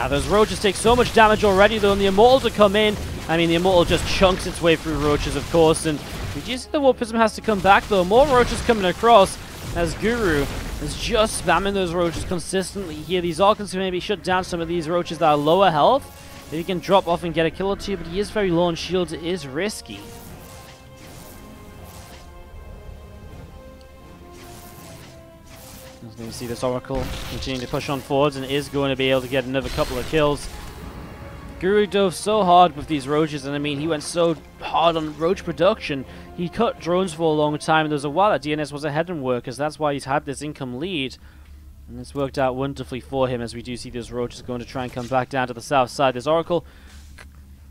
S1: Those Roaches take so much damage already, though, and the Immortal to come in. I mean, the Immortal just chunks its way through Roaches, of course, and We do see the Warp Prism has to come back though. More roaches coming across as Guru is just spamming those roaches consistently here. These Archons can maybe shut down some of these roaches that are lower health. If he can drop off and get a kill or two, but he is very low on shields. It is risky. As we see this Oracle continuing to push on forwards and is going to be able to get another couple of kills. Guru dove so hard with these roaches, and I mean, he went so hard on roach production. He cut drones for a long time, and there was a while that DnS was ahead in workers. That's why he's had this income lead. And it's worked out wonderfully for him, as we do see those roaches going to try and come back down to the south side. This Oracle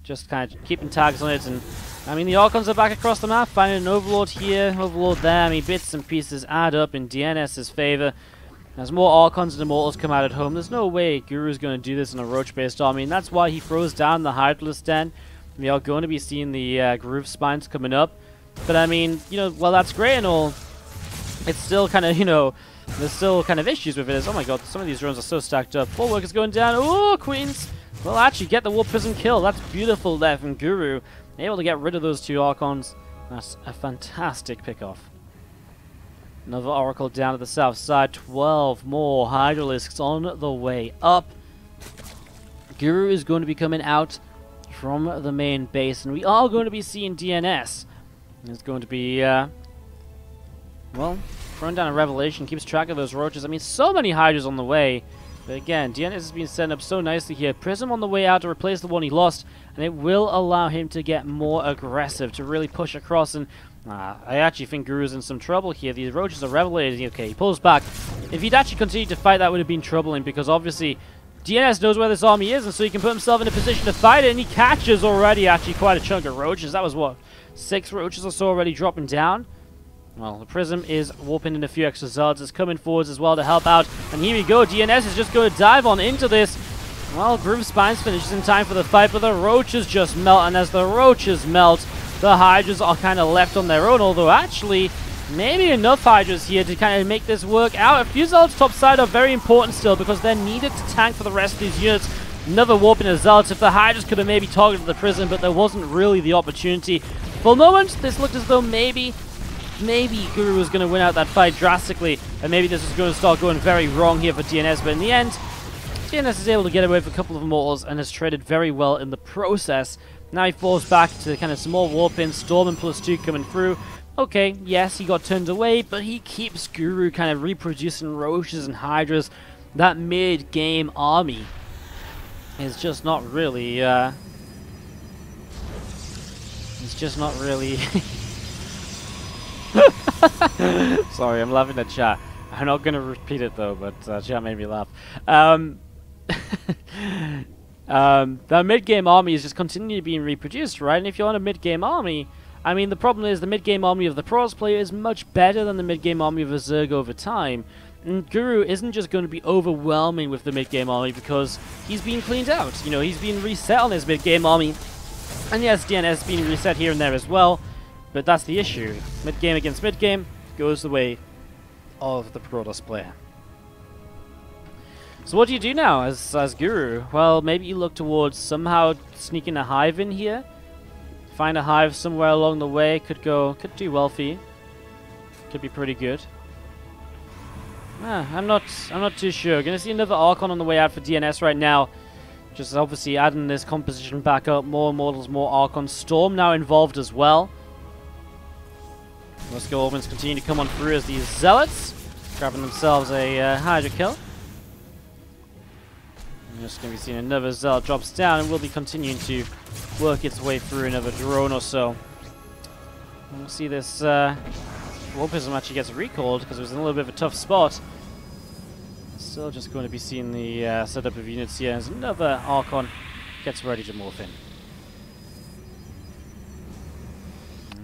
S1: just kind of keeping tags on it, and I mean, the Archons are back across the map, finding an Overlord here, Overlord there. I mean, bits and pieces add up in DNS's favor. As more Archons and Immortals come out at home, there's no way Guru's going to do this in a roach-based army, and that's why he throws down the Hydralisk Den. We are going to be seeing the Groove Spines coming up. But I mean, you know, well, that's great and all. It's still kind of, you know, there's still kind of issues with it. As, oh my god, some of these drones are so stacked up. 4 workers going down. Oh, Queens! Well, actually, get the Warp Prism kill. That's beautiful there from Guru. Able to get rid of those 2 Archons. That's a fantastic pickoff. Another Oracle down to the south side. 12 more Hydralisks on the way up. Guru is going to be coming out from the main base, and we are going to be seeing DNS. It's going to be, well, throwing down a Revelation, keeps track of those roaches. I mean, so many Hydras on the way. But again, DNS has been set up so nicely here. Prism on the way out to replace the one he lost, and it will allow him to get more aggressive, to really push across. And I actually think Guru's in some trouble here. These roaches are revelating. Okay, he pulls back. If he'd actually continued to fight, that would have been troubling, because obviously DNS knows where this army is, and so he can put himself in a position to fight it, and he catches already actually quite a chunk of roaches. That was, what, 6 roaches or so already dropping down? Well, the Prism is warping in a few extra Zealots. It's coming forwards as well to help out. And here we go. DNS is just going to dive on into this. Well, Groove Spines finishes in time for the fight, but the roaches just melt. And as the roaches melt, the Hydras are kind of left on their own. Although, actually, maybe enough Hydras here to kind of make this work out. A few Zealots topside are very important still, because they're needed to tank for the rest of these units. Another warp in a Zealots. If the Hydras could have maybe targeted the Prism, but there wasn't really the opportunity. For a moment, this looked as though maybe Guru was going to win out that fight drastically, and maybe this is going to start going very wrong here for DNS, but in the end, DNS is able to get away with a couple of Immortals and has traded very well in the process. Now he falls back to kind of small warp in, Storm and +2 coming through. Okay, yes, he got turned away, but he keeps Guru kind of reproducing roaches and Hydras. That mid-game army is just not really, it's just not really... Sorry, I'm laughing at chat. I'm not going to repeat it though, but chat made me laugh. The mid-game army is just continually being reproduced, right? And if you're on a mid-game army, I mean, the problem is the mid-game army of the Pros player is much better than the mid-game army of a Zerg over time. And Guru isn't just going to be overwhelming with the mid-game army because he's being cleaned out. You know, he's been reset on his mid-game army. And yes, DNS being reset here and there as well. But that's the issue. Mid-game against mid-game goes the way of the Protoss player. So what do you do now as Guru? Well, maybe you look towards somehow sneaking a hive in here. Find a hive somewhere along the way. Could do well for you. Could be pretty good. I'm not too sure. Gonna see another Archon on the way out for DNS right now. Just obviously adding this composition back up. More Immortals, more Archons. Storm now involved as well. Moscow Orphans continue to come on through as these Zealots, grabbing themselves a Hydra kill. I'm just going to be seeing another Zealot drops down, and we'll be continuing to work its way through another drone or so. And we'll see this Warp Prism actually gets recalled because it was in a little bit of a tough spot. Still just going to be seeing the setup of units here as another Archon gets ready to morph in.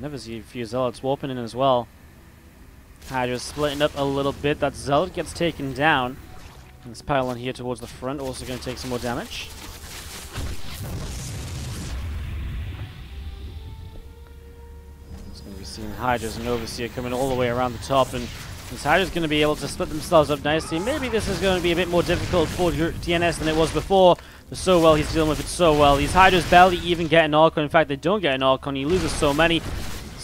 S1: Never see a few Zealots warping in as well. Hydra's splitting up a little bit. That Zealot gets taken down. And this pylon here towards the front also going to take some more damage. It's going to be seeing Hydra's and Overseer coming all the way around the top, and this Hydra's going to be able to split themselves up nicely. Maybe this is going to be a bit more difficult for DNS than it was before. But so well, he's dealing with it so well. These Hydras barely even get an Archon. In fact, they don't get an Archon. He loses so many.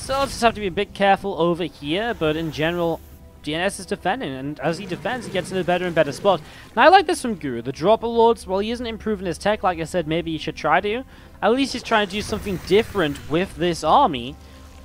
S1: Zealots just have to be a bit careful over here, but in general, DnS is defending, and as he defends, he gets in a better and better spot. Now, I like this from Guru. The dropper lords, well, he isn't improving his tech, like I said, maybe he should try to. At least he's trying to do something different with this army,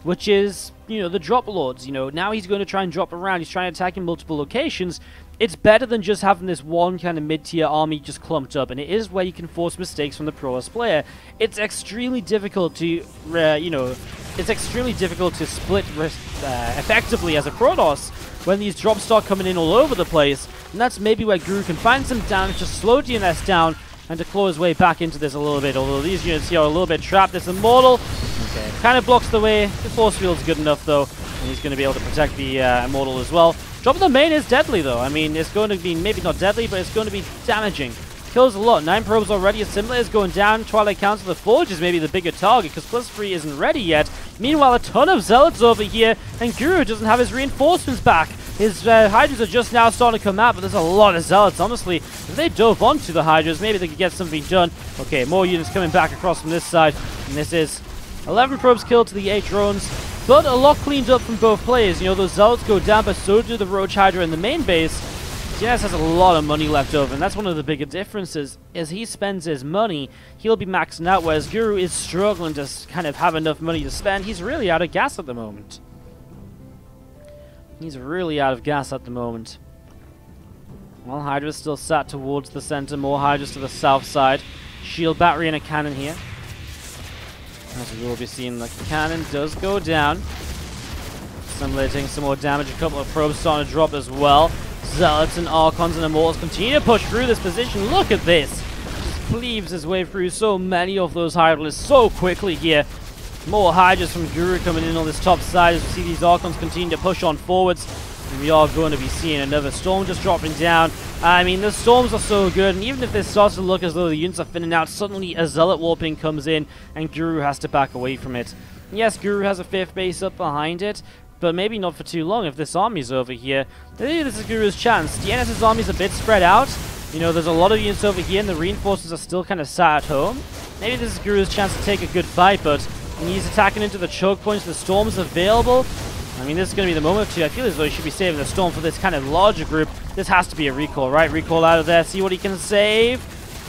S1: which is, you know, the dropper lords. You know, now he's going to try and drop around. He's trying to attack in multiple locations. It's better than just having this one kind of mid-tier army just clumped up, and it is where you can force mistakes from the pro-S player. It's extremely difficult to, you know, it's extremely difficult to split effectively as a Protoss when these drops start coming in all over the place, and that's maybe where Guru can find some damage to slow DnS down and to claw his way back into this a little bit, although these units here are a little bit trapped. This Immortal, okay, kind of blocks the way. The force field's good enough, though, and he's going to be able to protect the Immortal as well. Dropping the main is deadly, though. I mean, it's going to be maybe not deadly, but it's going to be damaging. Kills a lot. 9 probes already. Assimilator is going down. Twilight Council, the Forge is maybe the bigger target because Plus 3 isn't ready yet. Meanwhile, a ton of Zealots over here, and Guru doesn't have his reinforcements back. His Hydras are just now starting to come out, but there's a lot of Zealots. Honestly, if they dove onto the Hydras, maybe they could get something done. Okay, more units coming back across from this side, and this is 11 probes killed to the 8 drones, but a lot cleaned up from both players. You know, those Zealots go down, but so do the Roach Hydra in the main base. DnS has a lot of money left over, and that's one of the bigger differences. As he spends his money, he'll be maxing out, whereas Guru is struggling to kind of have enough money to spend. He's really out of gas at the moment. He's really out of gas at the moment. Well, Hydra's still sat towards the center. More Hydras to the south side. Shield battery and a cannon here. As we will be seeing, the cannon does go down. Assimilating some more damage. A couple of probes starting to drop as well. Zealots and Archons and Immortals continue to push through this position. Look at this. Just cleaves his way through so many of those Hydras so quickly here. More Hydras from Guru coming in on this top side as we see these Archons continue to push on forwards. And we are going to be seeing another Storm just dropping down. I mean, the Storms are so good, and even if this starts to look as though the units are thinning out, suddenly a Zealot warping comes in, and Guru has to back away from it. Yes, Guru has a 5th base up behind it, but maybe not for too long if this army's over here. Maybe this is Guru's chance. DnS's army's a bit spread out. You know, there's a lot of units over here, and the reinforcements are still kind of sat at home. Maybe this is Guru's chance to take a good fight, but when he's attacking into the choke points, the Storm's available. I mean, this is going to be the moment too. I feel as though he should be saving the Storm for this kind of larger group. This has to be a recall, right? Recall out of there, see what he can save.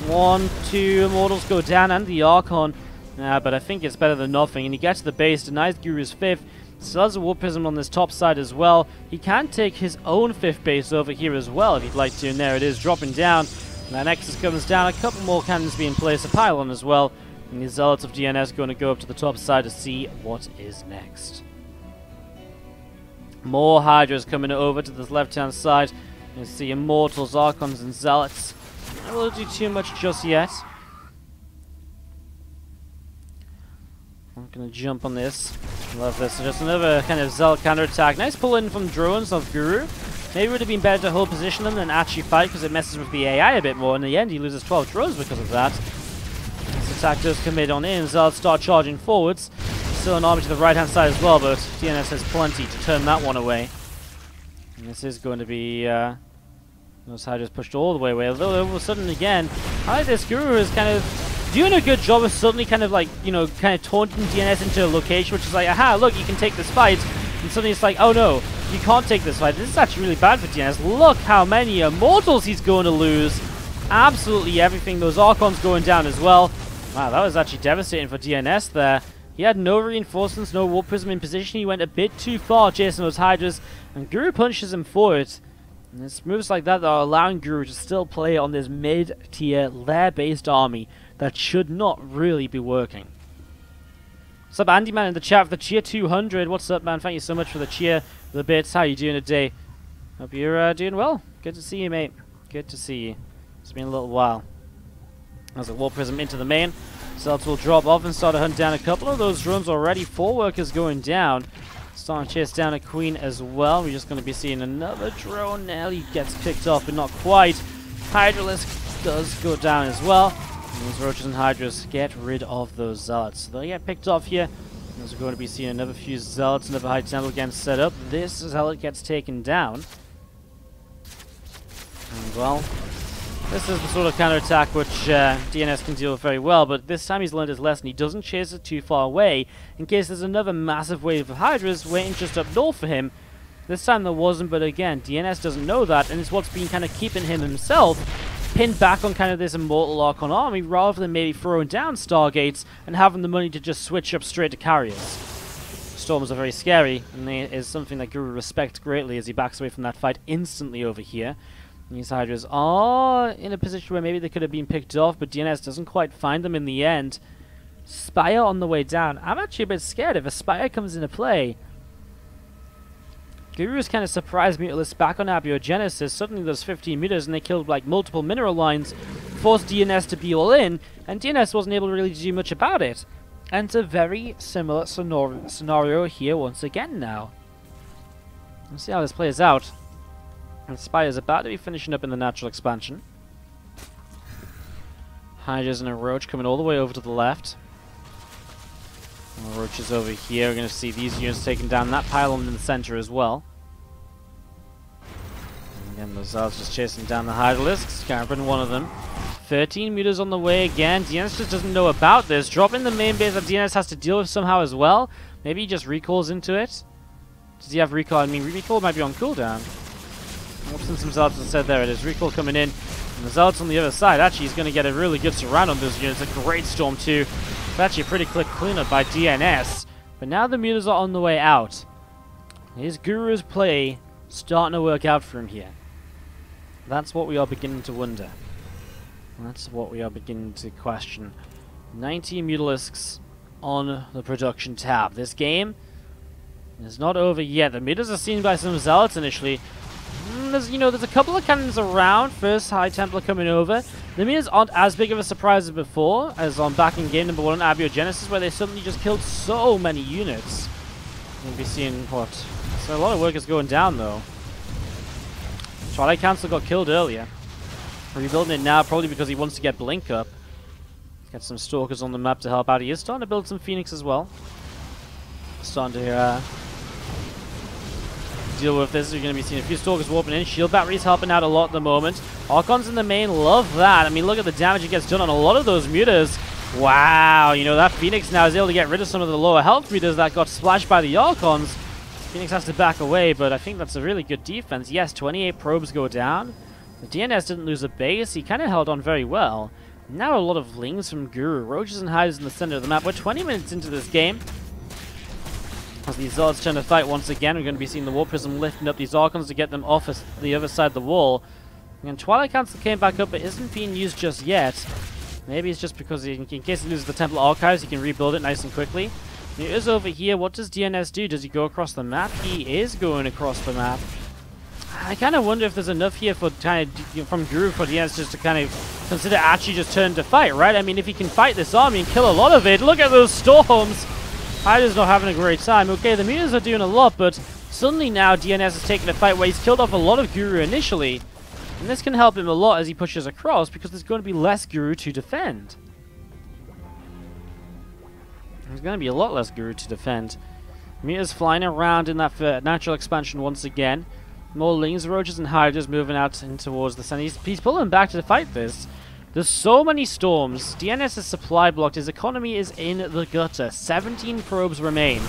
S1: 1, 2 Immortals go down, and the Archon. But I think it's better than nothing. And he gets to the base, denies Guru's 5th. Still has a Warp Prism on this top side as well. He can take his own 5th base over here as well if he'd like to. And there it is, dropping down. And that Nexus comes down. A couple more cannons being placed, a pylon as well. And the Zealots of DnS going to go up to the top side to see what is next. More Hydras coming over to this left-hand side. You see Immortals, Archons, and Zealots. I won't do too much just yet. I'm going to jump on this. Love this. Just another kind of Zealot counter-attack. Nice pull-in from drones of Guru. Maybe it would have been better to hold position them than actually fight because it messes with the AI a bit more. In the end, he loses 12 drones because of that. This attack does commit on in. Zealots start charging forwards. Still an army to the right-hand side as well, but DnS has plenty to turn that one away. And this is going to be... those Hydras pushed all the way away. Although all of a sudden, again, I like this. Guru is kind of doing a good job of suddenly kind of like, you know, kind of taunting DnS into a location, which is like, aha, look, you can take this fight. And suddenly it's like, oh no, you can't take this fight. This is actually really bad for DnS. Look how many Immortals he's going to lose. Absolutely everything. Those Archons going down as well. Wow, that was actually devastating for DnS there. He had no reinforcements, no Warp Prism in position. He went a bit too far chasing those Hydras, and Guru punches him forward. And it's moves like that are allowing Guru to still play on this mid-tier, lair-based army that should not really be working. What's up, Andy Man in the chat for the cheer 200? What's up, man? Thank you so much for the cheer, the bits. How you doing today? Hope you're doing well. Good to see you, mate. Good to see you. It's been a little while. There's a Warp Prism into the main. Zealots will drop off and start to hunt down a couple of those drones already. 4 workers going down. Starting to chase down a queen as well. We're just going to be seeing another drone. Nearly gets picked off, but not quite. Hydralisk does go down as well. And those roaches and hydras get rid of those zealots. So they'll get picked off here. As we're going to be seeing another few zealots, another high temple again set up. This zealot gets taken down. And well, This is the sort of counterattack which DnS can deal with very well, but this time he's learned his lesson. He doesn't chase it too far away in case there's another massive wave of Hydras waiting just up north for him. This time there wasn't, but again, DnS doesn't know that, and it's what's been kind of keeping him himself pinned back on kind of this immortal Archon army rather than maybe throwing down Stargates and having the money to just switch up straight to carriers. Storms are very scary, and it is something that Guru respects greatly as he backs away from that fight instantly over here. These Hydras are in a position where maybe they could have been picked off, but DnS doesn't quite find them in the end. Spire on the way down. I'm actually a bit scared if a Spire comes into play. Guru's kind of surprised Mutalisks back on Abiogenesis. Suddenly there's 15 meters and they killed like multiple mineral lines, forced DnS to be all in, and DnS wasn't able to really do much about it. And it's a very similar scenario here once again now. Let's see how this plays out. And Spire's about to be finishing up in the natural expansion. Hydras and a Roach coming all the way over to the left. Roach is over here. We're going to see these units taking down that pylon in the center as well. And again, those Zealots just chasing down the Hydralisks, scarping one of them. 13 meters on the way again. DnS just doesn't know about this. Dropping the main base that DnS has to deal with somehow as well. Maybe he just recalls into it. Does he have recall? I mean, recall might be on cooldown. Since some Zealots instead, there it is. Recall coming in. And the Zealots on the other side. Actually, he's going to get a really good surround on those units. A great storm too. It's actually a pretty quick cleanup by DnS. But now the meters are on the way out. His Guru's play starting to work out for him here. That's what we are beginning to wonder. That's what we are beginning to question. 19 Mutalisks on the production tab. This game is not over yet. The meters are seen by some Zealots initially. There's a couple of cannons around. First High Templar coming over. The meters aren't as big of a surprise as before, as on back in game number 1 on Abiogenesis, where they suddenly just killed so many units. We'll be seeing what? So a lot of work is going down though. Twilight Council got killed earlier. Rebuilding it now, probably because he wants to get Blink up. Get some Stalkers on the map to help out. He is starting to build some Phoenix as well. Starting to deal with this. You're going to be seeing a few Stalkers warping in. Shield batteries helping out a lot at the moment. Archons in the main, love that. I mean, look at the damage it gets done on a lot of those Mutas. Wow, that Phoenix now is able to get rid of some of the lower health Mutas that got splashed by the Archons. Phoenix has to back away, but I think that's a really good defense. Yes, 28 probes go down. The DnS didn't lose a base. He kind of held on very well. Now a lot of lings from Guru. Roaches and Hydras in the center of the map. We're 20 minutes into this game. As these Zealots turn to fight once again, we're going to be seeing the War Prism lifting up these Archons to get them off the other side of the wall. And Twilight Council came back up, but isn't being used just yet. Maybe it's just because in case he loses the Temple Archives, he can rebuild it nice and quickly. He is over here. What does DnS do? Does he go across the map? He is going across the map. I kind of wonder if there's enough here for kind of from Guru for DnS just to kind of consider actually just turn to fight, right? I mean, if he can fight this army and kill a lot of it, look at those storms. Hydra's not having a great time. Okay, the meters are doing a lot, but suddenly now DnS is taking a fight where he's killed off a lot of Guru initially. And this can help him a lot as he pushes across because there's going to be less Guru to defend. There's going to be a lot less Guru to defend. Meters flying around in that natural expansion once again. More Lings, Roaches, and Hydras moving out in towards the center. He's pulling back to fight this. There's so many storms. DnS is supply blocked. His economy is in the gutter. 17 probes remain.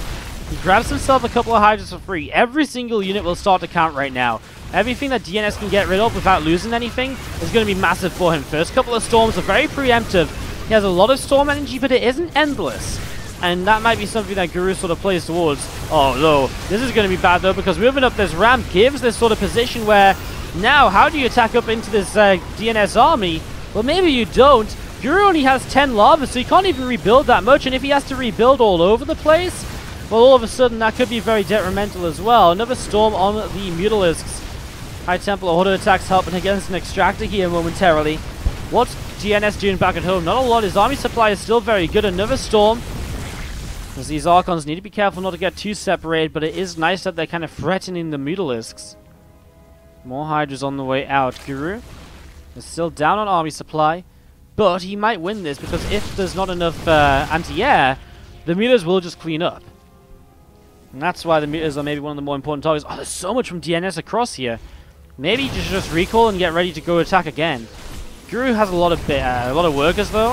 S1: He grabs himself a couple of Hydras for free. Every single unit will start to count right now. Everything that DnS can get rid of without losing anything is going to be massive for him. First couple of storms are very preemptive. He has a lot of storm energy, but it isn't endless. And that might be something that Guru sort of plays towards. Oh, no. This is going to be bad, though, because moving up this ramp gives this sort of position where now, how do you attack up into this DnS army? Well, maybe you don't. Guru only has 10 lava, so he can't even rebuild that much. And if he has to rebuild all over the place, well, all of a sudden, that could be very detrimental as well. Another storm on the Mutalisks. High Temple auto attacks helping against an extractor here momentarily. What's DnS doing back at home? Not a lot. His army supply is still very good. Another storm. As these Archons need to be careful not to get too separated, but it is nice that they're kind of threatening the Mutalisks. More Hydras on the way out. Guru is still down on army supply, but he might win this because if there's not enough anti-air, the Mutas will just clean up. And that's why the Mutas are maybe one of the more important targets. Oh, there's so much from DnS across here. Maybe you just recall and get ready to go attack again. Guru has a lot of workers though,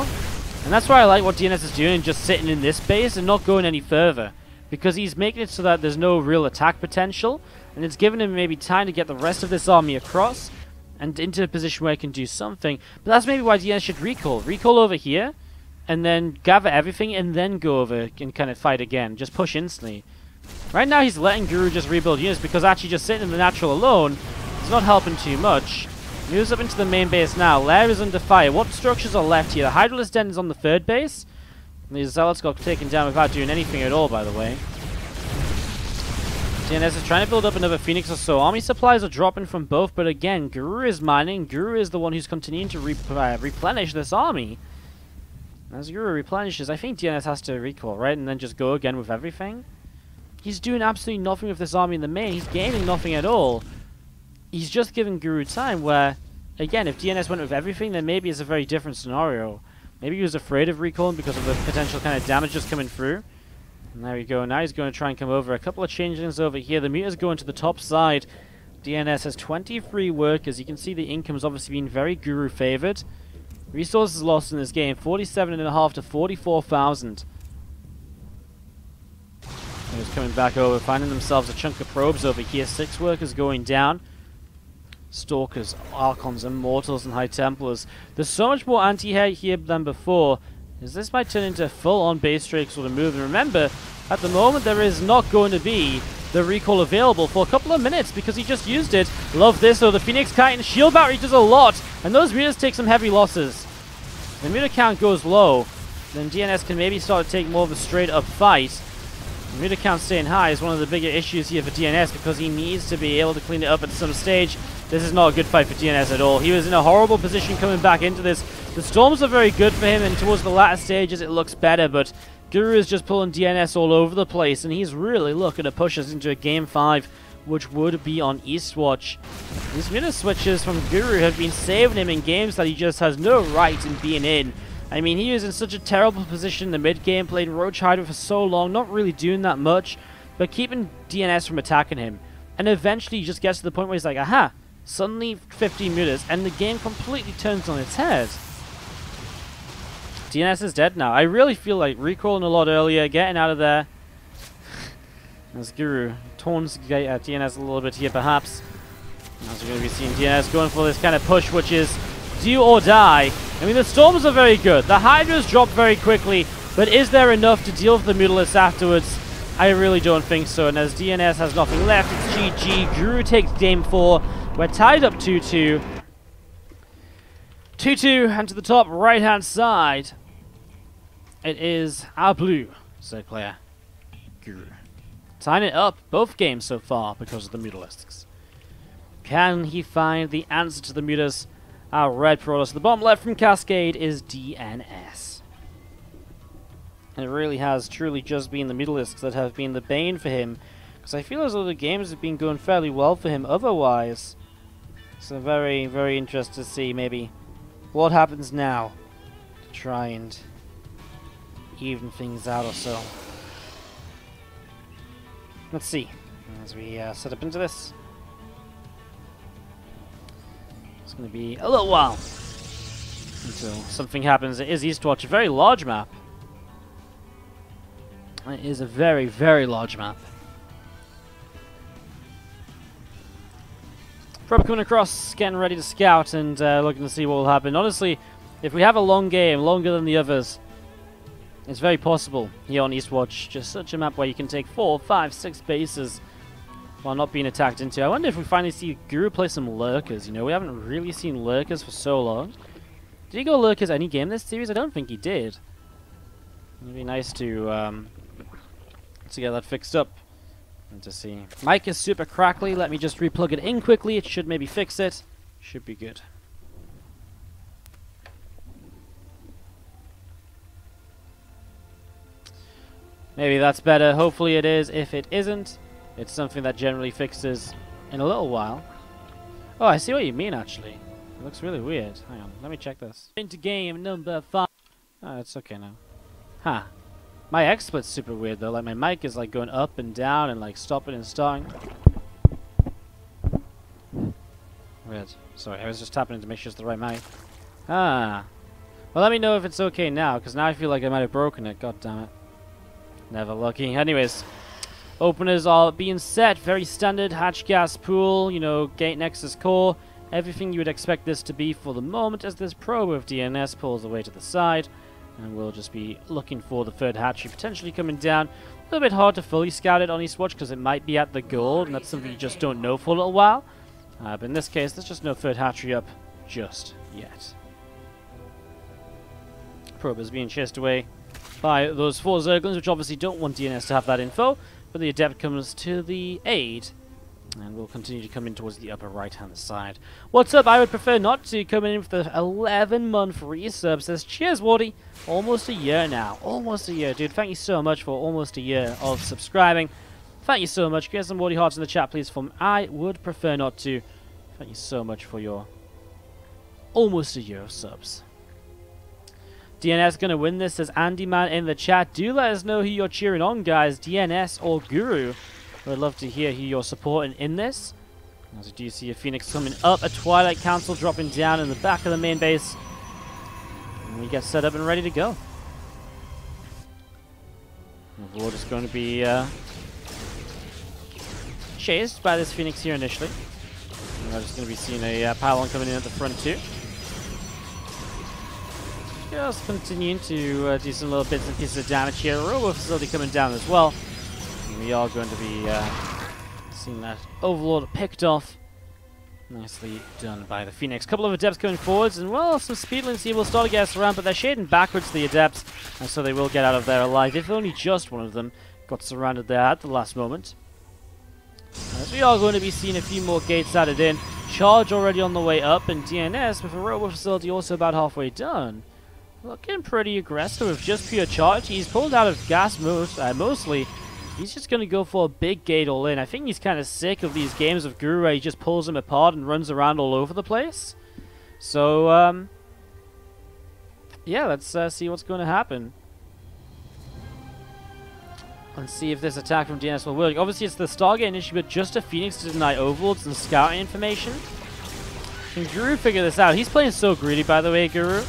S1: and that's why I like what DnS is doing, just sitting in this base and not going any further, because he's making it so that there's no real attack potential, and it's giving him maybe time to get the rest of this army across and into a position where he can do something. But that's maybe why DnS should recall over here, and then gather everything, and then go over and kind of fight again, just push instantly. Right now he's letting Guru just rebuild units, because actually just sitting in the natural alone is not helping too much. Moves up into the main base now. Lair is under fire. What structures are left here? The Hydralisk Den is on the third base. And the Zealots got taken down without doing anything at all, by the way. DnS is trying to build up another Phoenix or so. Army supplies are dropping from both, but again, Guru is mining. Guru is the one who's continuing to replenish this army. As Guru replenishes, I think DnS has to recall, right? And then just go again with everything. He's doing absolutely nothing with this army in the main. He's gaining nothing at all. He's just giving Guru time where, again, if DnS went with everything, then maybe it's a very different scenario. Maybe he was afraid of recalling because of the potential kind of damage just coming through. And there we go. Now he's going to try and come over. A couple of changelings over here. The meters going to the top side. DnS has 23 workers. You can see the income's obviously been very Guru favored. Resources lost in this game, 47.5 to 44,000. He's coming back over, finding themselves a chunk of probes over here. 6 workers going down. Stalkers, Archons, Immortals, and High Templars. There's so much more anti-hate here than before, as this might turn into a full-on base strike sort of move. And remember, at the moment there is not going to be the recall available for a couple of minutes because he just used it. Love this though, the Phoenix Titan shield battery does a lot, and those meters take some heavy losses. The meter count goes low, then DnS can maybe start to take more of a straight-up fight. The meter count staying high is one of the bigger issues here for DnS because he needs to be able to clean it up at some stage. This is not a good fight for DnS at all. He was in a horrible position coming back into this. The storms are very good for him, and towards the latter stages it looks better, but Guru is just pulling DnS all over the place, and he's really looking to push us into a Game 5, which would be on Eastwatch. These meter switches from Guru have been saving him in games that he just has no right in being in. I mean, he was in such a terrible position in the mid-game, played Roach Hydra for so long, not really doing that much, but keeping DnS from attacking him. And eventually he just gets to the point where he's like, aha, suddenly 15 meters, and the game completely turns on its head. DnS is dead now. I really feel like recalling a lot earlier, getting out of there. As Guru taunts DnS a little bit here, perhaps. As we're going to be seeing DnS going for this kind of push, which is do or die. I mean, the storms are very good. The Hydras drop very quickly, but is there enough to deal with the Mutalisks afterwards? I really don't think so. And as DnS has nothing left, it's GG. Guru takes game 4. We're tied up 2-2. 2-2, and to the top right-hand side, it is our blue side player, Guru. Tying it up both games so far because of the Mutalisks. Can he find the answer to the mutas? Our red Protoss to the bottom left from Cascade is DnS. And it really has truly just been the Mutalisks that have been the bane for him, because I feel as though the games have been going fairly well for him otherwise. So very, very interested to see maybe what happens now to try and even things out or so. Let's see as we set up into this. It's going to be a little while until something happens. It is Eastwatch, a very large map. It is a very, very large map. Probe coming across, getting ready to scout and looking to see what will happen. Honestly, if we have a long game, longer than the others, it's very possible here on Eastwatch. Just such a map where you can take 4, 5, 6 bases while not being attacked into. I wonder if we finally see Guru play some Lurkers. You know, we haven't really seen Lurkers for so long. Did he go Lurkers any game this series? I don't think he did. It'd be nice to get that fixed up and to see. Mic is super crackly. Let me just replug it in quickly. It should maybe fix it. Should be good. Maybe that's better. Hopefully it is. If it isn't, it's something that generally fixes in a little while. Oh, I see what you mean, actually. It looks really weird. Hang on, let me check this. Into game number 5. Oh, it's okay now. Huh. My XSplit's super weird, though. Like, my mic is, like, going up and down and, like, stopping and starting. Weird. Sorry, I was just tapping in to make sure it's the right mic. Ah. Well, let me know if it's okay now, because now I feel like I might have broken it. God damn it. Never lucky. Anyways, openers are being set. Very standard hatch gas pool, you know, gate nexus core. Everything you would expect this to be for the moment, as this probe of DNS pulls away to the side. And we'll just be looking for the third hatchery potentially coming down. A little bit hard to fully scout it on Eastwatch because it might be at the gold, and that's something you just don't know for a little while. But in this case, there's just no third hatchery up just yet. Probe is being chased away by those 4 Zerglings, which obviously don't want DNS to have that info, but the Adept comes to the aid, and will continue to come in towards the upper right-hand side. What's up? I would prefer not to come in with the 11-month resub. Says, cheers, Wardy. Almost a year now. Almost a year, dude. Thank you so much for almost a year of subscribing. Thank you so much. Get some Wardy hearts in the chat, please, from I would prefer not to. Thank you so much for your almost a year of subs. DNS going to win this, says Andy Man in the chat. Do let us know who you're cheering on, guys. DNS or Guru. We'd love to hear who you're supporting in this. As we do see a Phoenix coming up, a Twilight Council dropping down in the back of the main base. And we get set up and ready to go. The Ward is going to be chased by this Phoenix here initially. And we're just going to be seeing a pylon coming in at the front too. Just continuing to do some little bits and pieces of damage here. Robo facility coming down as well. And we are going to be seeing that Overlord picked off. Nicely done by the Phoenix. Couple of Adepts coming forwards, and well, some Speedlings here will start to get us around, but they're shading backwards to the Adepts, and so they will get out of there alive, if only just one of them got surrounded there at the last moment. As we are going to be seeing a few more gates added in. Charge already on the way up, and DNS with a Robo facility also about halfway done. Looking pretty aggressive with just pure charge. He's pulled out of gas mostly. He's just going to go for a big gate all in. I think he's kind of sick of these games of Guru where he just pulls them apart and runs around all over the place. So, yeah, let's see what's going to happen. Let's see if this attack from DNS will work. Obviously, it's the Stargate initiative, but just a Phoenix to deny Overlords and scouting information. Can Guru figure this out? He's playing so greedy, by the way, Guru.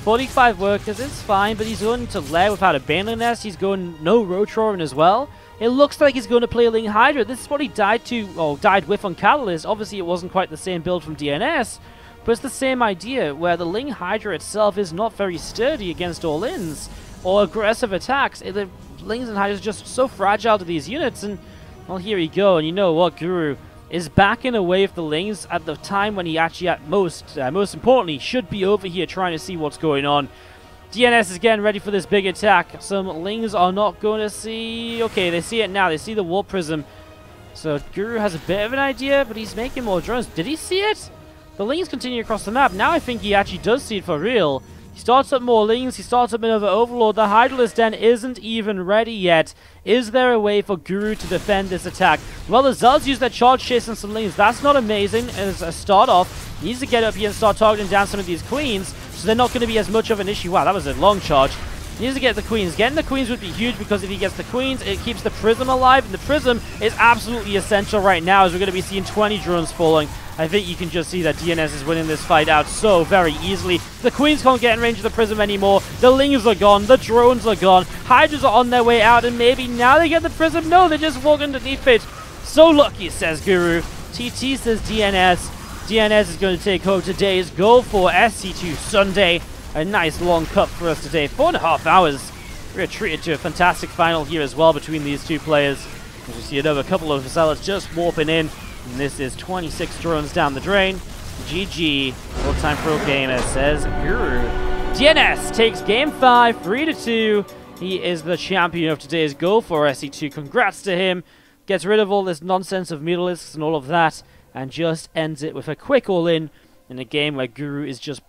S1: 45 workers, it's fine, but he's going to lair without a Banner Nest. He's going no Rotorin as well. It looks like he's going to play Ling Hydra. This is what he died with on Catalyst. Obviously, it wasn't quite the same build from DNS, but it's the same idea, where the Ling Hydra itself is not very sturdy against all-ins or aggressive attacks. The Lings and Hydras are just so fragile to these units, and, well, here we go. And you know what, Guru is backing away with the Lings at the time when he actually, at most importantly, should be over here trying to see what's going on. DNS is getting ready for this big attack. Some Lings are not going to see... Okay, they see it now. They see the Warp Prism. So Guru has a bit of an idea, but he's making more drones. Did he see it? The Lings continue across the map. Now I think he actually does see it for real. He starts up more Lings. He starts up another Overlord. The Hydralisk Den isn't even ready yet. Is there a way for Guru to defend this attack? Well, the Zeds use their charge chasing some Lings. That's not amazing as a start off. He needs to get up here and start targeting down some of these Queens, so they're not going to be as much of an issue. Wow, that was a long charge. He needs to get the Queens. Getting the Queens would be huge, because if he gets the Queens, it keeps the Prism alive, and the Prism is absolutely essential right now, as we're going to be seeing 20 drones falling. I think you can just see that DNS is winning this fight out so very easily. The Queens can't get in range of the Prism anymore. The Lings are gone. The drones are gone. Hydras are on their way out, and maybe now they get the Prism. No, they just walk underneath it. So lucky, says Guru. TT says DNS. DNS is going to take home today's Go4SC2 Sunday. A nice long cup for us today. 4.5 hours. We're treated to a fantastic final here as well between these two players. As we see another couple of Zealots just warping in. And this is 26 drones down the drain. GG. Full-time pro gamer, says Guru. DNS takes game 5, 3-2. He is the champion of today's Go4SC2. Congrats to him. Gets rid of all this nonsense of Mutalisks and all of that, and just ends it with a quick all-in a game where Guru is just